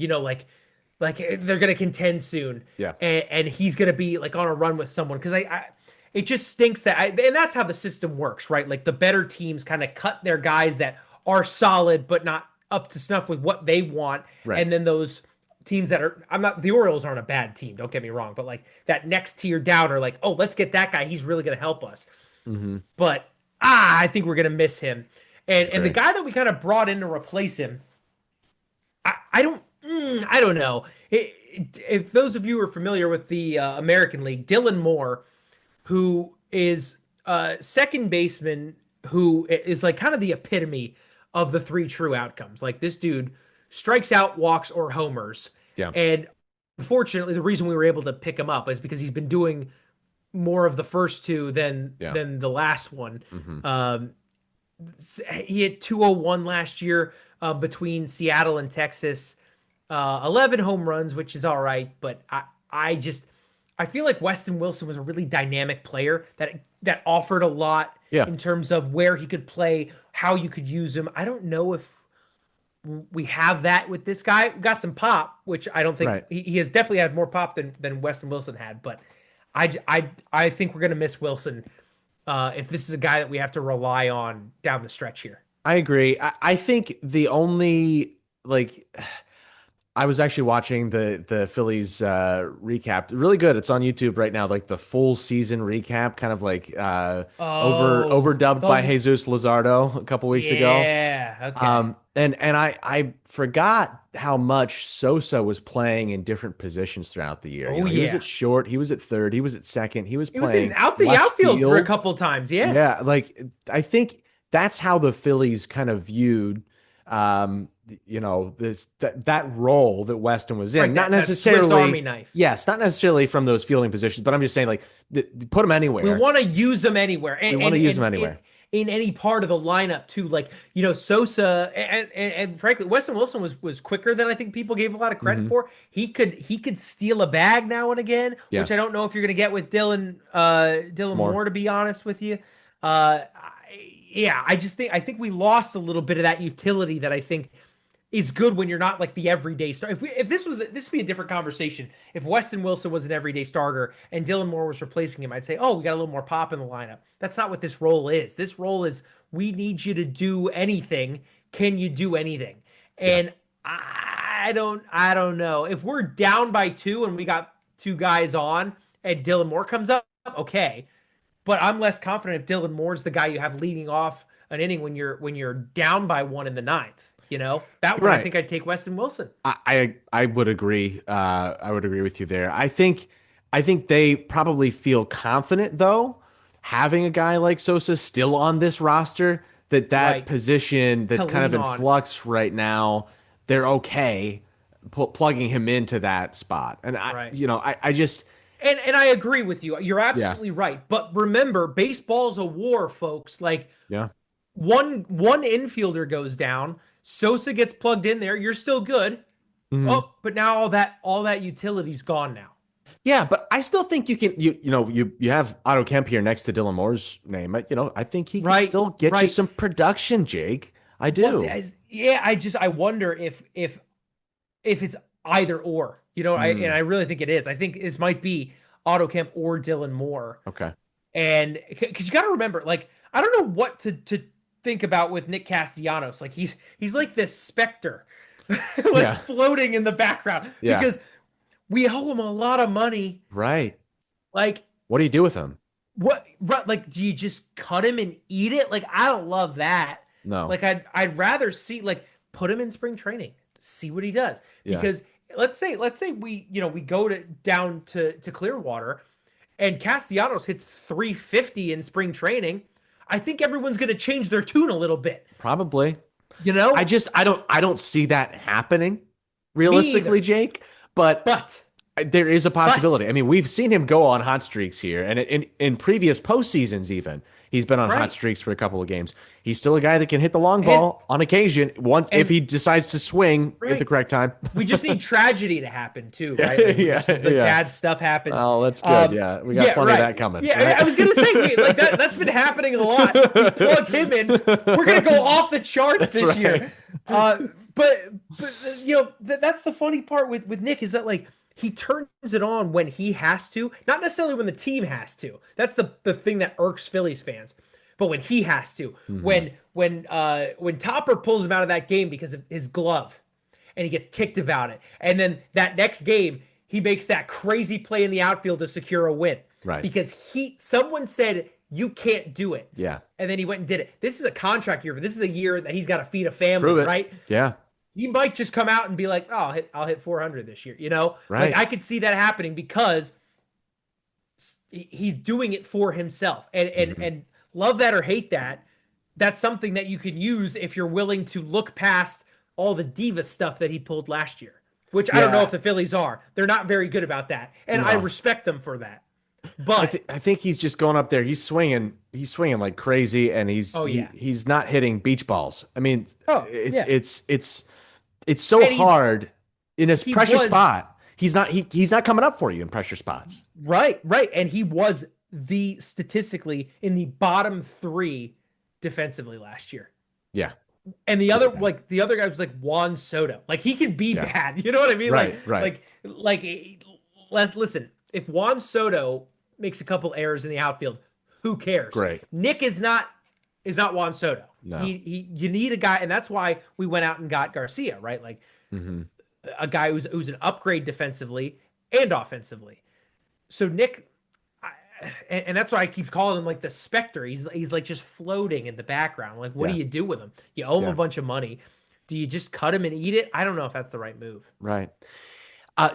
like they're going to contend soon. Yeah. And he's going to be like on a run with someone. Cause it just stinks and that's how the system works, right? Like the better teams kind of cut their guys that are solid, but not up to snuff with what they want. Right. And then those teams that are, the Orioles aren't a bad team, don't get me wrong, but like that next tier down are like, oh, let's get that guy. He's really going to help us. Mm-hmm. But I think we're going to miss him. And the guy that we kind of brought in to replace him, I don't know. If those of you are familiar with the American League, Dylan Moore, who is second baseman, who is like kind of the epitome of the three true outcomes. Like this dude strikes out, walks, or homers. Yeah. And unfortunately, the reason we were able to pick him up is because he's been doing more of the first two than the last one. Mm-hmm. He had 201 last year between Seattle and Texas. 11 home runs, which is all right, but I feel like Weston Wilson was a really dynamic player that offered a lot in terms of where he could play, how you could use him. I don't know if we have that with this guy. We got some pop, which I don't think Right. he has definitely had more pop than Weston Wilson had. But I think we're gonna miss Wilson if this is a guy that we have to rely on down the stretch here. I agree. I think the only like I was actually watching the Phillies recap. Really good. It's on YouTube right now, like the full season recap, kind of like Oh, overdubbed by the Jesus Luzardo a couple weeks ago. yeah, okay. And I forgot how much Sosa was playing in different positions throughout the year. Oh He was at yeah, short, he was at third, he was at second, he was he was in playing out the left outfield for a field. couple times. Yeah, Yeah, like I think that's how the Phillies kind of viewed um that role that Weston was in. right. Not That Swiss Army necessarily, knife. yes, not necessarily from those fielding positions, but I'm just saying like put him We anywhere. want to use them anywhere, We and want to use him in anywhere. any part of the lineup too. Like Sosa and frankly, Weston Wilson was quicker than I think people gave a lot of credit Hmm. for. He could steal a bag now and again, Yeah, which I don't know if you're gonna get with Dylan more. Moore, to be honest with you. Yeah, I think we lost a little bit of that utility that I think is good when you're not like the everyday star. If this would be a different conversation. If Weston Wilson was an everyday starter and Dylan Moore was replacing him, I'd say, oh, we got a little more pop in the lineup. That's not what this role is. This role is we need you to do anything. Can you do anything? Yeah. And I don't know if we're down by two and we got two guys on and Dylan Moore comes up. Okay, but I'm less confident if Dylan Moore's the guy you have leading off an inning when you're down by one in the ninth. That one I Right. think I'd take Weston Wilson. I would agree. I would agree with you there. I think they probably feel confident though, having a guy like Sosa still on this roster, that Right. position To that's kind of lean in on. flux right now, they're okay plugging him into that spot. And Right. I just And I agree with you. You're yeah absolutely right. But remember, baseball's a war, folks. Like yeah. one infielder goes down, Sosa gets plugged in there, you're still good. Mhm. Oh, but now all that utility's gone now. Yeah, but I still think you have Otto Kemp here next to Dylan Moore's name. I think he could Right, still get you right. some production, Jake. I Well, do. yeah, I wonder if it's either or. Mm, I really think it is. I think this might be Otto Kemp or Dylan Moore. okay. And because you got to remember, like, I don't know what to think about with Nick Castellanos. Like he's like this specter, like Yeah. floating in the background Yeah. because we owe him a lot of money. Right. Like What do you do with him? what? Right? Like, do you just cut him and eat it? Like, I don't love that. No. Like, I'd rather see like put him in spring training, see what he does. Yeah. Because let's say we go down to Clearwater and Castellanos hits 350 in spring training. I think everyone's going to change their tune a little bit. Probably. You know, I don't see that happening me realistically, either. Jake, but But there is a but possibility. I mean, we've seen him go on hot streaks here, and in previous postseasons, even he's been on hot right. streaks for a couple of games. He's still a guy that can hit the long And ball on occasion, once if and he decides to swing at the right. correct time. We just need tragedy to happen too, Yeah, right? Like we yeah, just like yeah. bad stuff happens. Oh, that's good. Yeah, we got Yeah, plenty of that right. coming. Yeah, Right? I was gonna say like that's been happening a lot. You plug him in, we're gonna go off the charts That's this right. year. But that's the funny part with Nick is that like he turns it on when he has to, not necessarily when the team has to. That's the thing that irks Phillies fans. But when he has to, Mhm. when Topper pulls him out of that game because of his glove, and he gets ticked about it, and then that next game he makes that crazy play in the outfield to secure a win Right. because someone said you can't do it, Yeah. and then he went and did it. This is a contract year. This is a year that he's got to feed a family, Prove it. right? Yeah. He might just come out and be like, "Oh, I'll hit 400 this year." Like Right. I could see that happening because he's doing it for himself, and and Mhm. and love that or hate that, that's something that you can use if you're willing to look past all the diva stuff that he pulled last year. Which I don't know Yeah. if the Phillies are. They're not very good about that, and I No. respect them for that. I But think I think he's just going up there. He's swinging. He's swinging like crazy, and oh yeah, he's not hitting beach balls. I mean, oh it's yeah, it's it's it's so and hard in his he pressure was spot. He's not coming up for you in pressure spots. right, and he was statistically in the bottom three defensively last year. Yeah. And the Really other, bad. like the other guy was like Juan Soto. Like he can be Yeah. bad. You know what I mean? Right. Right. Like let's listen. If Juan Soto makes a couple errors in the outfield, who cares? Great. Nick is not Juan Soto. No. You need a guy, and that's why we went out and got Garcia, right? Like Hmm. a guy who's an upgrade defensively and offensively. So Nick, and that's why I keep calling him like the specter. He's like just floating in the background. Like, what do Yeah. you do with him? You owe him a Yeah. bunch of money. Do you just cut him and eat it? I don't know if that's the right move. Right.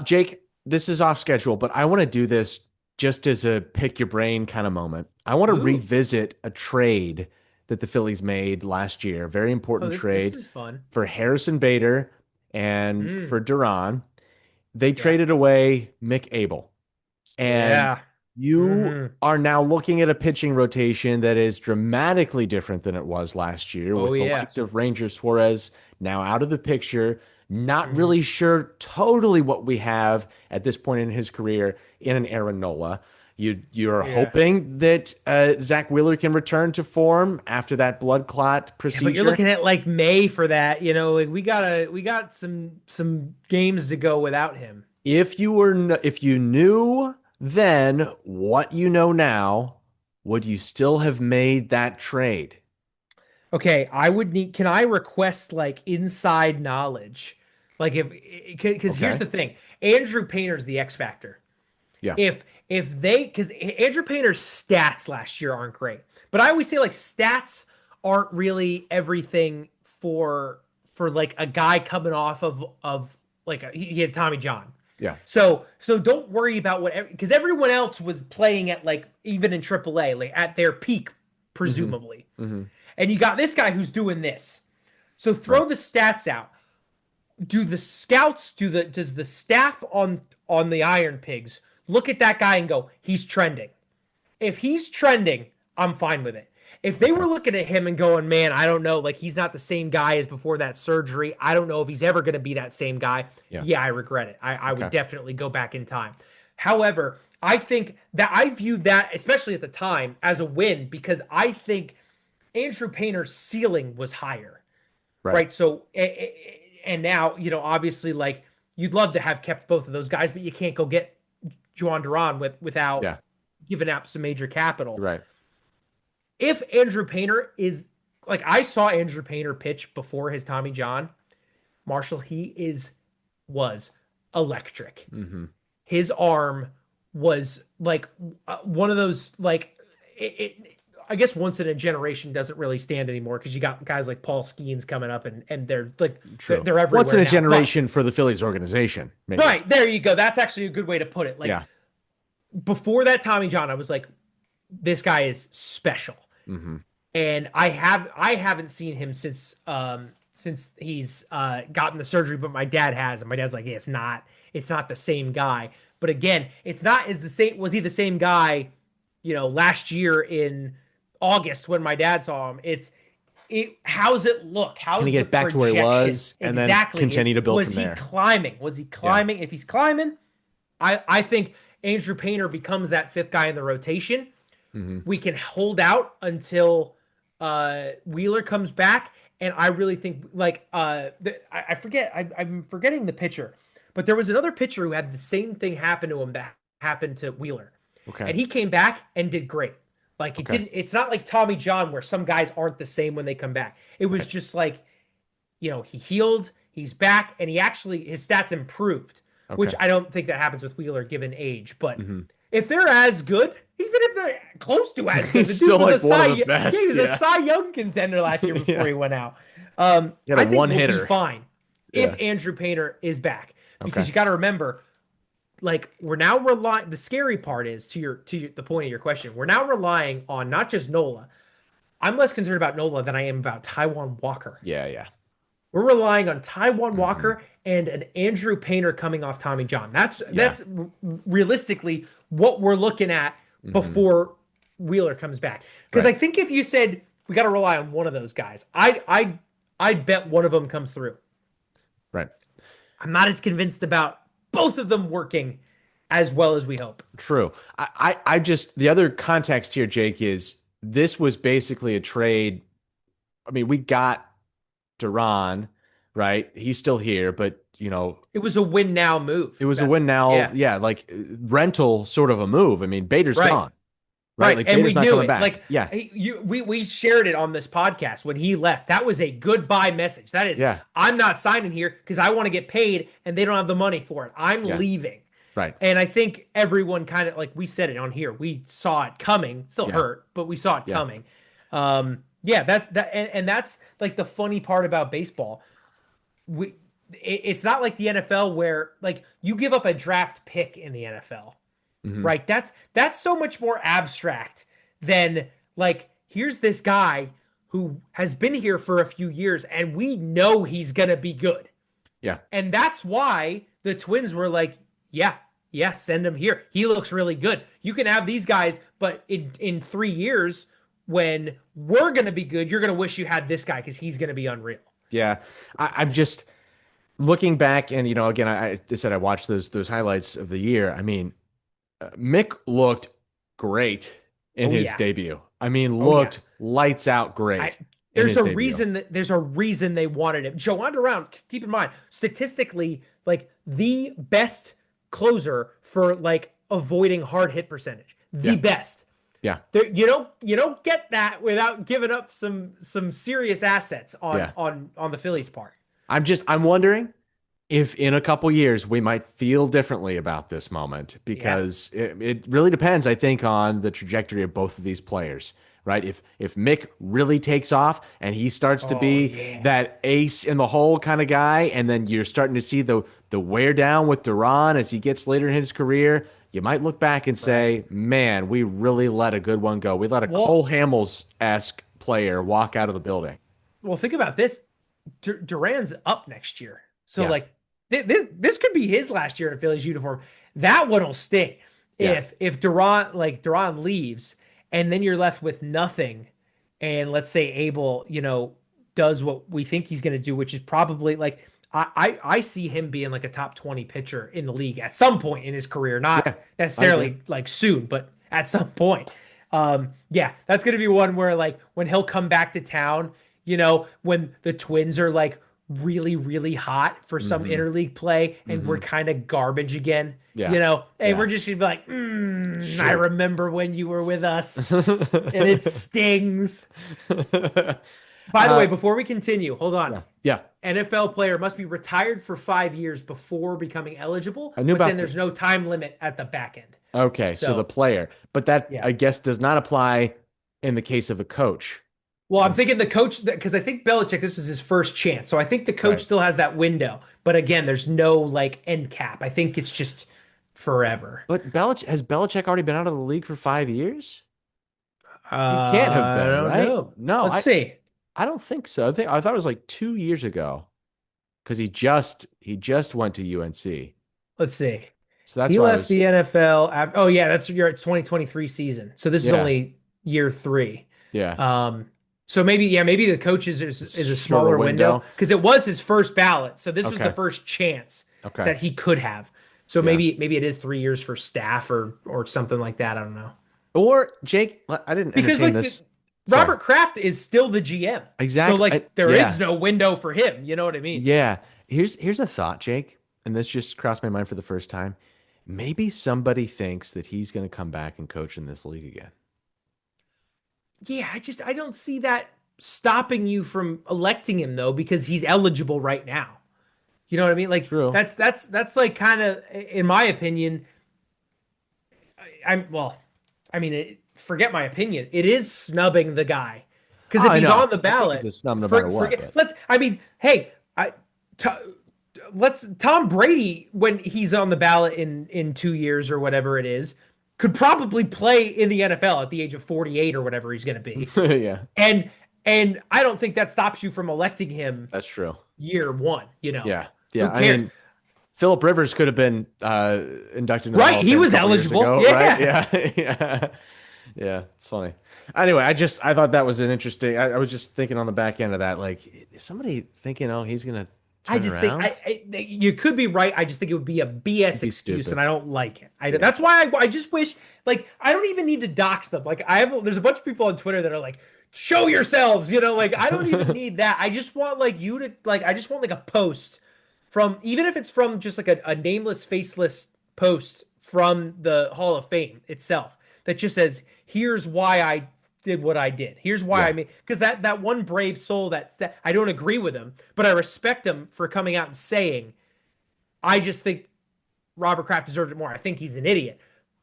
Jake, this is off schedule, but I want to do this just as a pick your brain kind of moment. I want to Ooh, revisit a trade that the Phillies made last year. Very oh, important this trade is fun. for Harrison Bader and Mm, for Duran. They yeah, traded away Mick Abel. And yeah. you Hmm. are now looking at a pitching rotation that is dramatically different than it was last year, Oh with the yeah. likes of Ranger Suarez now out of the picture. Not Hmm. really sure totally what we have at this point in his career in an Aaron Nola. You're Yeah. hoping that Zach Wheeler can return to form after that blood clot Yeah, but you're procedure. looking at like May for that. Like we got some games to go without him. If you knew then what you know now, would you still have made that trade? Okay, I would need, can I request like inside knowledge? Like if, because here's Okay. the thing. Andrew Painter's the X factor. Yeah. If they, because Andrew Painter's stats last year aren't great, but I always say like stats aren't really everything for like a guy coming off of like he had Tommy John. Yeah. So don't worry about what, because everyone else was playing at like even in AAA like at their peak Hmm. presumably, Hmm. and you got this guy who's doing this. So Right. throw the stats out. Does the staff on the Iron Pigs look at that guy and go, he's trending? If he's trending, I'm fine with it. If they Okay. were looking at him and going, man, I don't know, like he's not the same guy as before that surgery. I don't know if he's ever going to be that same guy. Yeah. Yeah, I regret it. I would Okay. definitely go back in time. However, I think that I viewed that, especially at the time, as a win because I think Andrew Painter's ceiling was higher, Right. right? So, and now, obviously, like you'd love to have kept both of those guys, but you can't go get Juan Duran without Yeah. giving up some major capital. Right. If Andrew Painter is like I saw Andrew Painter pitch before his Tommy John, Marshall, he was electric. Hmm. His arm was like one of those like I guess once in a generation doesn't really stand anymore because you got guys like Paul Skeens coming up and they're like they're, True. they're Once in everywhere a now. But generation for the Phillies organization, maybe. right there you go. That's actually a good way to put it. Like Yeah. before that Tommy John, I was like, this guy is special. Hmm. And I haven't seen him since he's gotten the surgery, but my dad has, and my dad's like, yeah, it's not the same guy. But again, it's not is the same. Was he the same guy? Last year in August when my dad saw him, how's it look? Can he How's the get back to where he projection? was and then Exactly. continue to build Was from he there? climbing? Was he Yeah. climbing? If he's climbing, I think Andrew Painter becomes that fifth guy in the rotation. Hmm. We can hold out until Wheeler comes back, and I really think like I forget I'm forgetting the pitcher, but there was another pitcher who had the same thing happen to him that happened to Wheeler, Okay. and he came back and did great. Like it Okay. didn't. It's not like Tommy John where some guys aren't the same when they come back. It was Right. just like he healed, he's back, and his stats improved, which Okay. I don't think that happens with Wheeler given age. But Hmm. if they're as good, even if they're close to as good, the dude Still was like one of the yeah, best. he was Yeah. a Cy Young contender last year before Yeah. he went out. He had I a think one we'll be hitter. fine if Yeah. Andrew Painter is back because Okay. you got to remember, like we're now relying. The scary part is the point of your question. We're now relying on not just Nola. I'm less concerned about Nola than I am about Taiwan Walker. Yeah. Yeah. We're relying on Taiwan Hmm. Walker and an Andrew Painter coming off Tommy John. That's Yeah. realistically what we're looking at Hmm. before Wheeler comes back. Because I Right. think if you said we got to rely on one of those guys, I'd bet one of them comes through. Right. I'm not as convinced about both of them working as well as we hope. True. I just the other context here, Jake, is this was basically a trade. I mean, we got Duran, right? He's still here, but It was a win now it move. was a That's win now. yeah, Yeah, like rental sort of a move. I mean, Bader's right. gone, right? Right. Like And we Bader's not knew coming it. back. Like Yeah, we shared it on this podcast when he left. That was a goodbye message. That is, yeah, I'm not signing here because I want to get paid and they don't have the money for it. I'm yeah, leaving. right. And I think everyone kind of like we said it on here. We saw it coming. Still Yeah, hurt, but we saw it yeah. coming. Yeah, that's that and that's like the funny part about baseball. We it's not like the NFL where like you give up a draft pick in the NFL, Hmm. right? That's so much more abstract than like here's this guy who has been here for a few years and we know he's gonna be good. Yeah, And that's why the Twins were like, yeah, yeah, send him here. He looks really good. You can have these guys, but in 3 years, when we're gonna be good, you're gonna wish you had this guy because he's gonna be unreal. yeah. I'm just looking back, and again, I said I watched those highlights of the year. I mean, Mick looked great in Oh his yeah. debut. I mean, Oh yeah. looked lights out I great in there's his a debut. reason that there's a reason they wanted him. Joe Round, keep in mind, statistically, like the best closer for like avoiding hard hit percentage. The Yeah, best. yeah, There, you don't get that without giving up some serious assets on yeah. on the Phillies part. I'm wondering if in a couple years we might feel differently about this moment Yeah. because it really depends, I think, on the trajectory of both of these players, right? If Mick really takes off and he starts to Oh be yeah. that ace in the hole kind of guy, and then you're starting to see the wear down with Duran as he gets later in his career, you might look back and Right. say, man, we really let a good one go. We let a Well, Cole Hamels-esque player walk out of the building. think about this. Duran's up next year, so Yeah, like this could be his last year in a Phillies uniform. That one will sting yeah, if Duran leaves, and then you're left with nothing. And let's say Abel, does what we think he's going to do, which is probably like I see him being like a top 20 pitcher in the league at some point in his career, yeah. not I agree. necessarily like soon, but at some point. Yeah, that's gonna be one where like when he'll come back to town, when the Twins are like really, really hot for some Hmm. interleague play and we're Hmm. kind of garbage again, Yeah, hey, we're yeah. just gonna be like, I Shoot. remember when you were with us, and it stings. By the way, uh, before we continue, hold on. yeah, yeah. NFL player must be retired for 5 years before becoming eligible, I knew but then about there's the. no time limit at the back end. Okay, so the So, player, but that yeah. I guess does not apply in the case of a coach. Well, I'm That's thinking the coach because I think Belichick, this was his first chance. So I think the coach right. still has that window. But again, there's no like end cap. I think it's just forever. But Belichick already been out of the league for 5 years? He can't have I been, don't right? know. No, Let's I see. I don't think so. I thought it was like 2 years ago because he just went to UNC. Let's see. So that's He why I left was the NFL. Oh yeah, that's your 2023 season. So this is yeah, only year three. yeah. Um, so maybe the coaches is a Shorter smaller window window. because it was his first ballot. So this was the Okay. first chance Okay. that he could have. So Yeah. maybe it is 3 years for staff or something like that. I don't know. Or Jake, I didn't Because entertain like this. Sorry. Robert Kraft is still the GM. So Exactly. like there is Yeah. no window for him. You know what I mean? Yeah. Here's a thought, Jake, and this just crossed my mind for the first time. Maybe somebody thinks that he's going to come back and coach in this league again. Yeah, I don't see that stopping you from electing him though because he's eligible right now. You know what I mean? Like True. that's like kind of in my opinion. I'm well, I mean, forget my opinion. It is snubbing the guy because Oh, if I he's know. on the I think it's ballot, a snub no matter what, forget. but Let's. I mean, hey, to, let's Tom Brady when he's on the ballot in 2 years or whatever it is could probably play in the NFL at the age of 48 or whatever he's going to be, yeah, and I don't think that stops you from electing him that's true. year one. Yeah. Who Yeah. I cares? mean, Philip Rivers could have been inducted into the Right? Hall of He Fame a was couple years eligible. ago, right? Yeah. Yeah. Yeah. Yeah. It's funny. Anyway, I thought that was an interesting. I was just thinking on the back end of that, like, is somebody thinking, oh, he's gonna I turn just think around. you could be right. I just think it would be a BS It'd be excuse, and stupid. I don't like it. Yeah. That's why I just wish, like, I don't even need to dox them. Like, there's a bunch of people on Twitter that are like, show yourselves, like, I don't even need that. I just want, like, you to, like, I just want, like, a post from, even if it's from just like a nameless, faceless post from the Hall of Fame itself that just says, here's why I did what I did. Here's why Yeah. I made, because that one brave soul that I don't agree with him, but I respect him for coming out and saying, I just think Robert Kraft deserved it more. I think he's an idiot,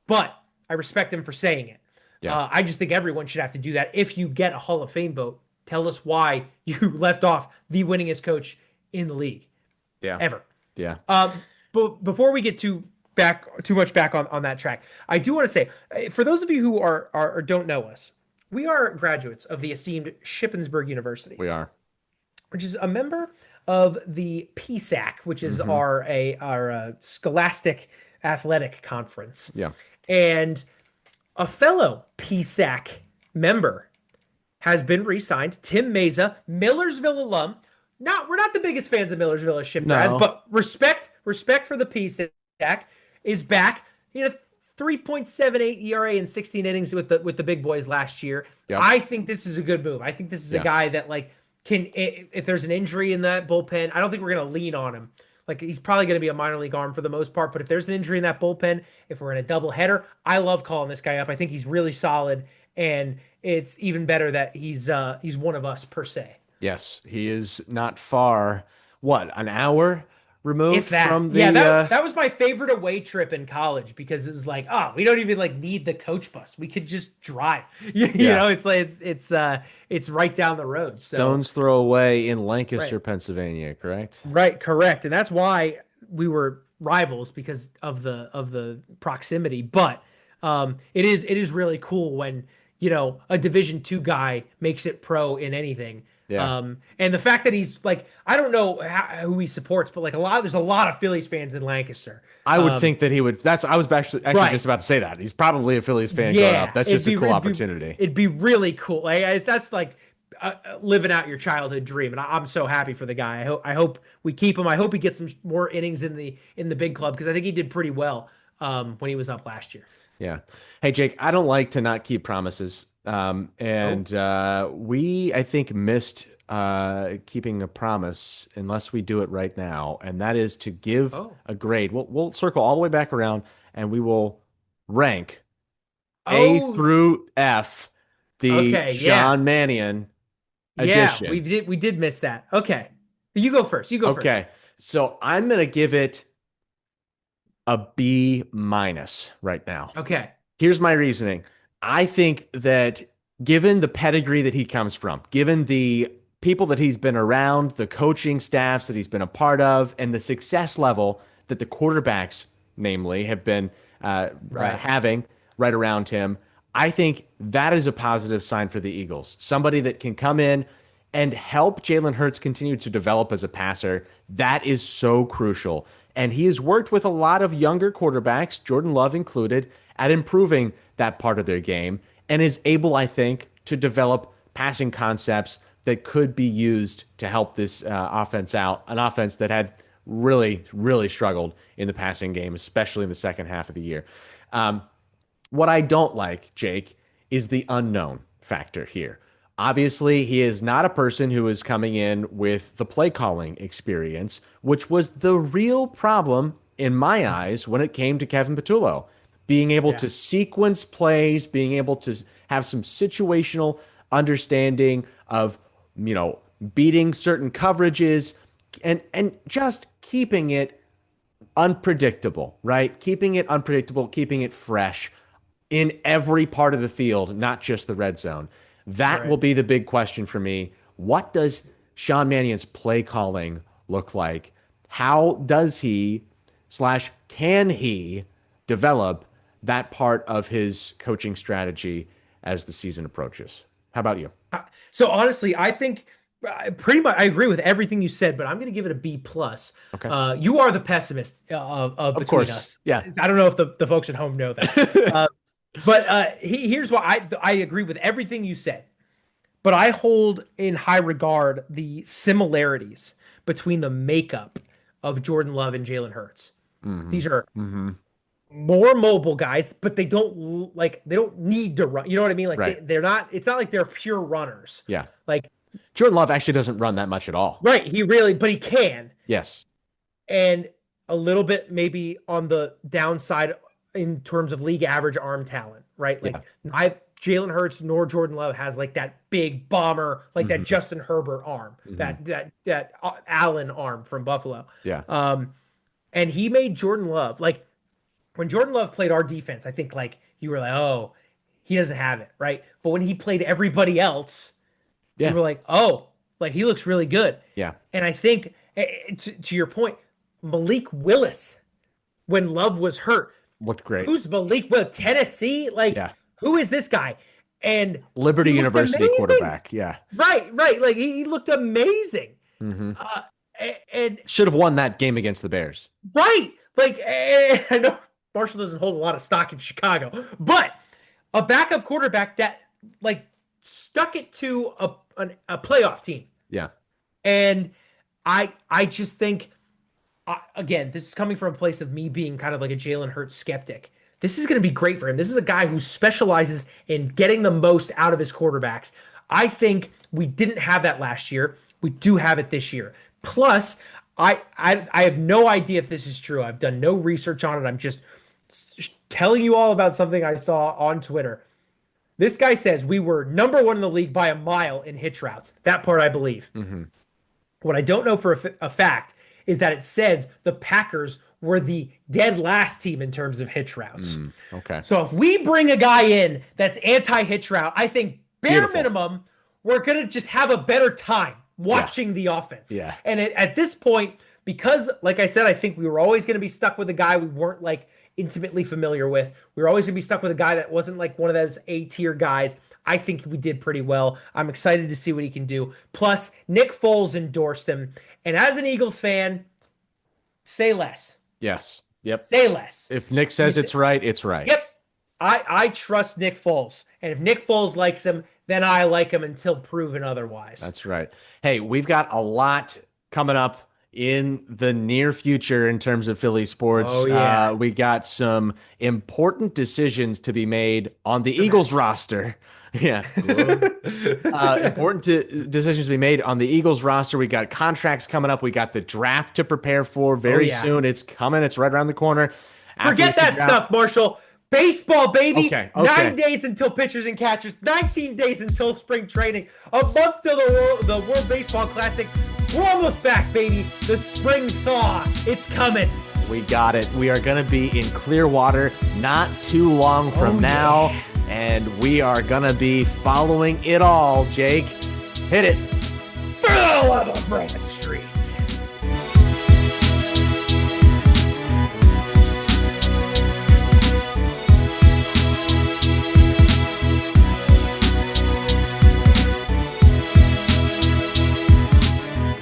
but I respect him for saying it. Yeah. I just think everyone should have to do that. If you get a Hall of Fame vote, tell us why you left off the winningest coach in the league Yeah. ever. Yeah. But before we get too much back on that track, I do want to say, for those of you who are or don't know us, we are graduates of the esteemed Shippensburg University, We are. which is a member of the PSAC, which is Hmm. our Scholastic Athletic Conference, Yeah. and a fellow PSAC member has been re-signed. Tim Meza, Millersville alum. We're not the biggest fans of Millersville as Ship Grads, No. but respect for the PSAC is back. 3.78 ERA in 16 innings with the big boys last year. Yep. I think this is a good move. I think this is a Yeah. guy that, like, can, if there's an injury in that bullpen, I don't think we're gonna lean on him. Like, he's probably going to be a minor league arm for the most part, but if there's an injury in that bullpen, if we're in a double header, I love calling this guy up. I think he's really solid, and it's even better that he's one of us per se. Yes, he is not far. What, an hour removed If that, from yeah, the that was my favorite away trip in college because it was like, oh, we don't even like need the coach bus. We could just drive. yeah, It's like it's right down the road. So stone's throw away in right. Lancaster, Pennsylvania, correct? Right, correct. And that's why we were rivals because of the proximity. But it is really cool when, a Division two guy makes it pro in anything. Yeah. And the fact that he's like, I don't know who he supports, but like there's a lot of Phillies fans in Lancaster. I would think that he would. I was actually Right. just about to say that. He's probably a Phillies fan growing up. Yeah, That's just a cool opportunity. it'd be really cool. That's like living out your childhood dream, and I'm so happy for the guy. I hope we keep him. I hope he gets some more innings in the big club because I think he did pretty well when he was up last year. Yeah. Hey, Jake, I don't like to not keep promises. Oh, And we, I think, missed keeping a promise unless we do it right now. And that is to give oh, a grade. We'll circle all the way back around and we will rank A oh. through F the Okay, yeah, Sean Mannion yeah. We edition. did miss that. Okay, you go first. You go first. Okay. So I'm going to give it a B minus right now. Okay. Here's my reasoning. I think that given the pedigree that he comes from, given the people that he's been around, the coaching staffs that he's been a part of, and the success level that the quarterbacks, namely, have been Right. having right around him, I think that is a positive sign for the Eagles. Somebody that can come in and help Jalen Hurts continue to develop as a passer. That is so crucial. And he has worked with a lot of younger quarterbacks, Jordan Love included, at improving that part of their game and is able, I think, to develop passing concepts that could be used to help this offense out, an offense that had really, really struggled in the passing game, especially in the second half of the year. What I don't like, Jake, is the unknown factor here. Obviously, he is not a person who is coming in with the play calling experience, which was the real problem in my eyes when it came to Kevin Patullo. Being able Yeah. to sequence plays, being able to have some situational understanding of, beating certain coverages and just keeping it unpredictable, right? Keeping it unpredictable, keeping it fresh in every part of the field, not just the red zone. That Right. will be the big question for me. What does Sean Mannion's play calling look like? How does he slash can he develop that part of his coaching strategy as the season approaches? How about you? So honestly, I think pretty much I agree with everything you said, but I'm going to give it a B plus. Okay. You are the pessimist of Of between course. us. Yeah. I don't know if the folks at home know that, but here's why I agree with everything you said, but I hold in high regard the similarities between the makeup of Jordan Love and Jalen Hurts. These are Mm-hmm. more mobile guys, but they don't need to run. You know what I mean? Like Right. they're not. It's not like they're pure runners. Yeah. Like Jordan Love actually doesn't run that much at all. right, but he can, Yes. and a little bit maybe on the downside in terms of league average arm talent. Right, like Jalen Hurts nor Jordan Love has like that big bomber, like that Justin Herbert arm, that Allen arm from Buffalo. Yeah. And he made Jordan Love like when Jordan Love played our defense, I think like you were like, oh, he doesn't have it, right? But when he played everybody else, you were like, oh, like he looks really good. Yeah. And I think to your point, Malik Willis, when Love was hurt, looked great. Who's Malik Willis? Tennessee? Like, who is this guy? And Liberty University quarterback. Yeah. Right. Like he looked amazing. And should have won that game against the Bears. Right. Like, I know Marshall doesn't hold a lot of stock in Chicago, but a backup quarterback that like stuck it to a playoff team. Yeah. And I just think, again, this is coming from a place of me being kind of like a Jalen Hurts skeptic. This is going to be great for him. This is a guy who specializes in getting the most out of his quarterbacks. I think we didn't have that last year. We do have it this year. Plus, I have no idea if this is true. I've done no research on it. I'm just telling you all about something I saw on Twitter. This guy says we were number one in the league by a mile in hitch routes. That part I believe. What I don't know for a fact is that it says the Packers were the dead last team in terms of hitch routes. Okay. So if we bring a guy in that's anti-hitch route, I think bare minimum, we're going to just have a better time watching the offense. Yeah. And at this point, because like I said, I think we were always going to be stuck with a guy we weren't like intimately familiar with. We were always going to be stuck with a guy that wasn't like one of those A-tier guys. I think we did pretty well. I'm excited to see what he can do. Plus, Nick Foles endorsed him. And as an Eagles fan, say less. Yes. Yep. Say less. If Nick says it's right, it's right. Yep. I trust Nick Foles. And if Nick Foles likes him, then I like him until proven otherwise. That's right. Hey, we've got a lot coming up in the near future in terms of Philly sports. Oh, yeah. We got some important decisions to be made on the Eagles roster. Yeah. Important decisions to be made on the Eagles roster. We got contracts coming up. We got the draft to prepare for very soon. It's coming. It's right around the corner. Forget that stuff, Marshall. Baseball, baby. Okay. 9 days until pitchers and catchers. 19 days until spring training. A month till the World Baseball Classic. We're almost back, baby. The spring thaw. It's coming. We got it. We are going to be in Clearwater not too long from now. Yeah. And we are going to be following it all, Jake. Hit it. Throw up a Broad Street.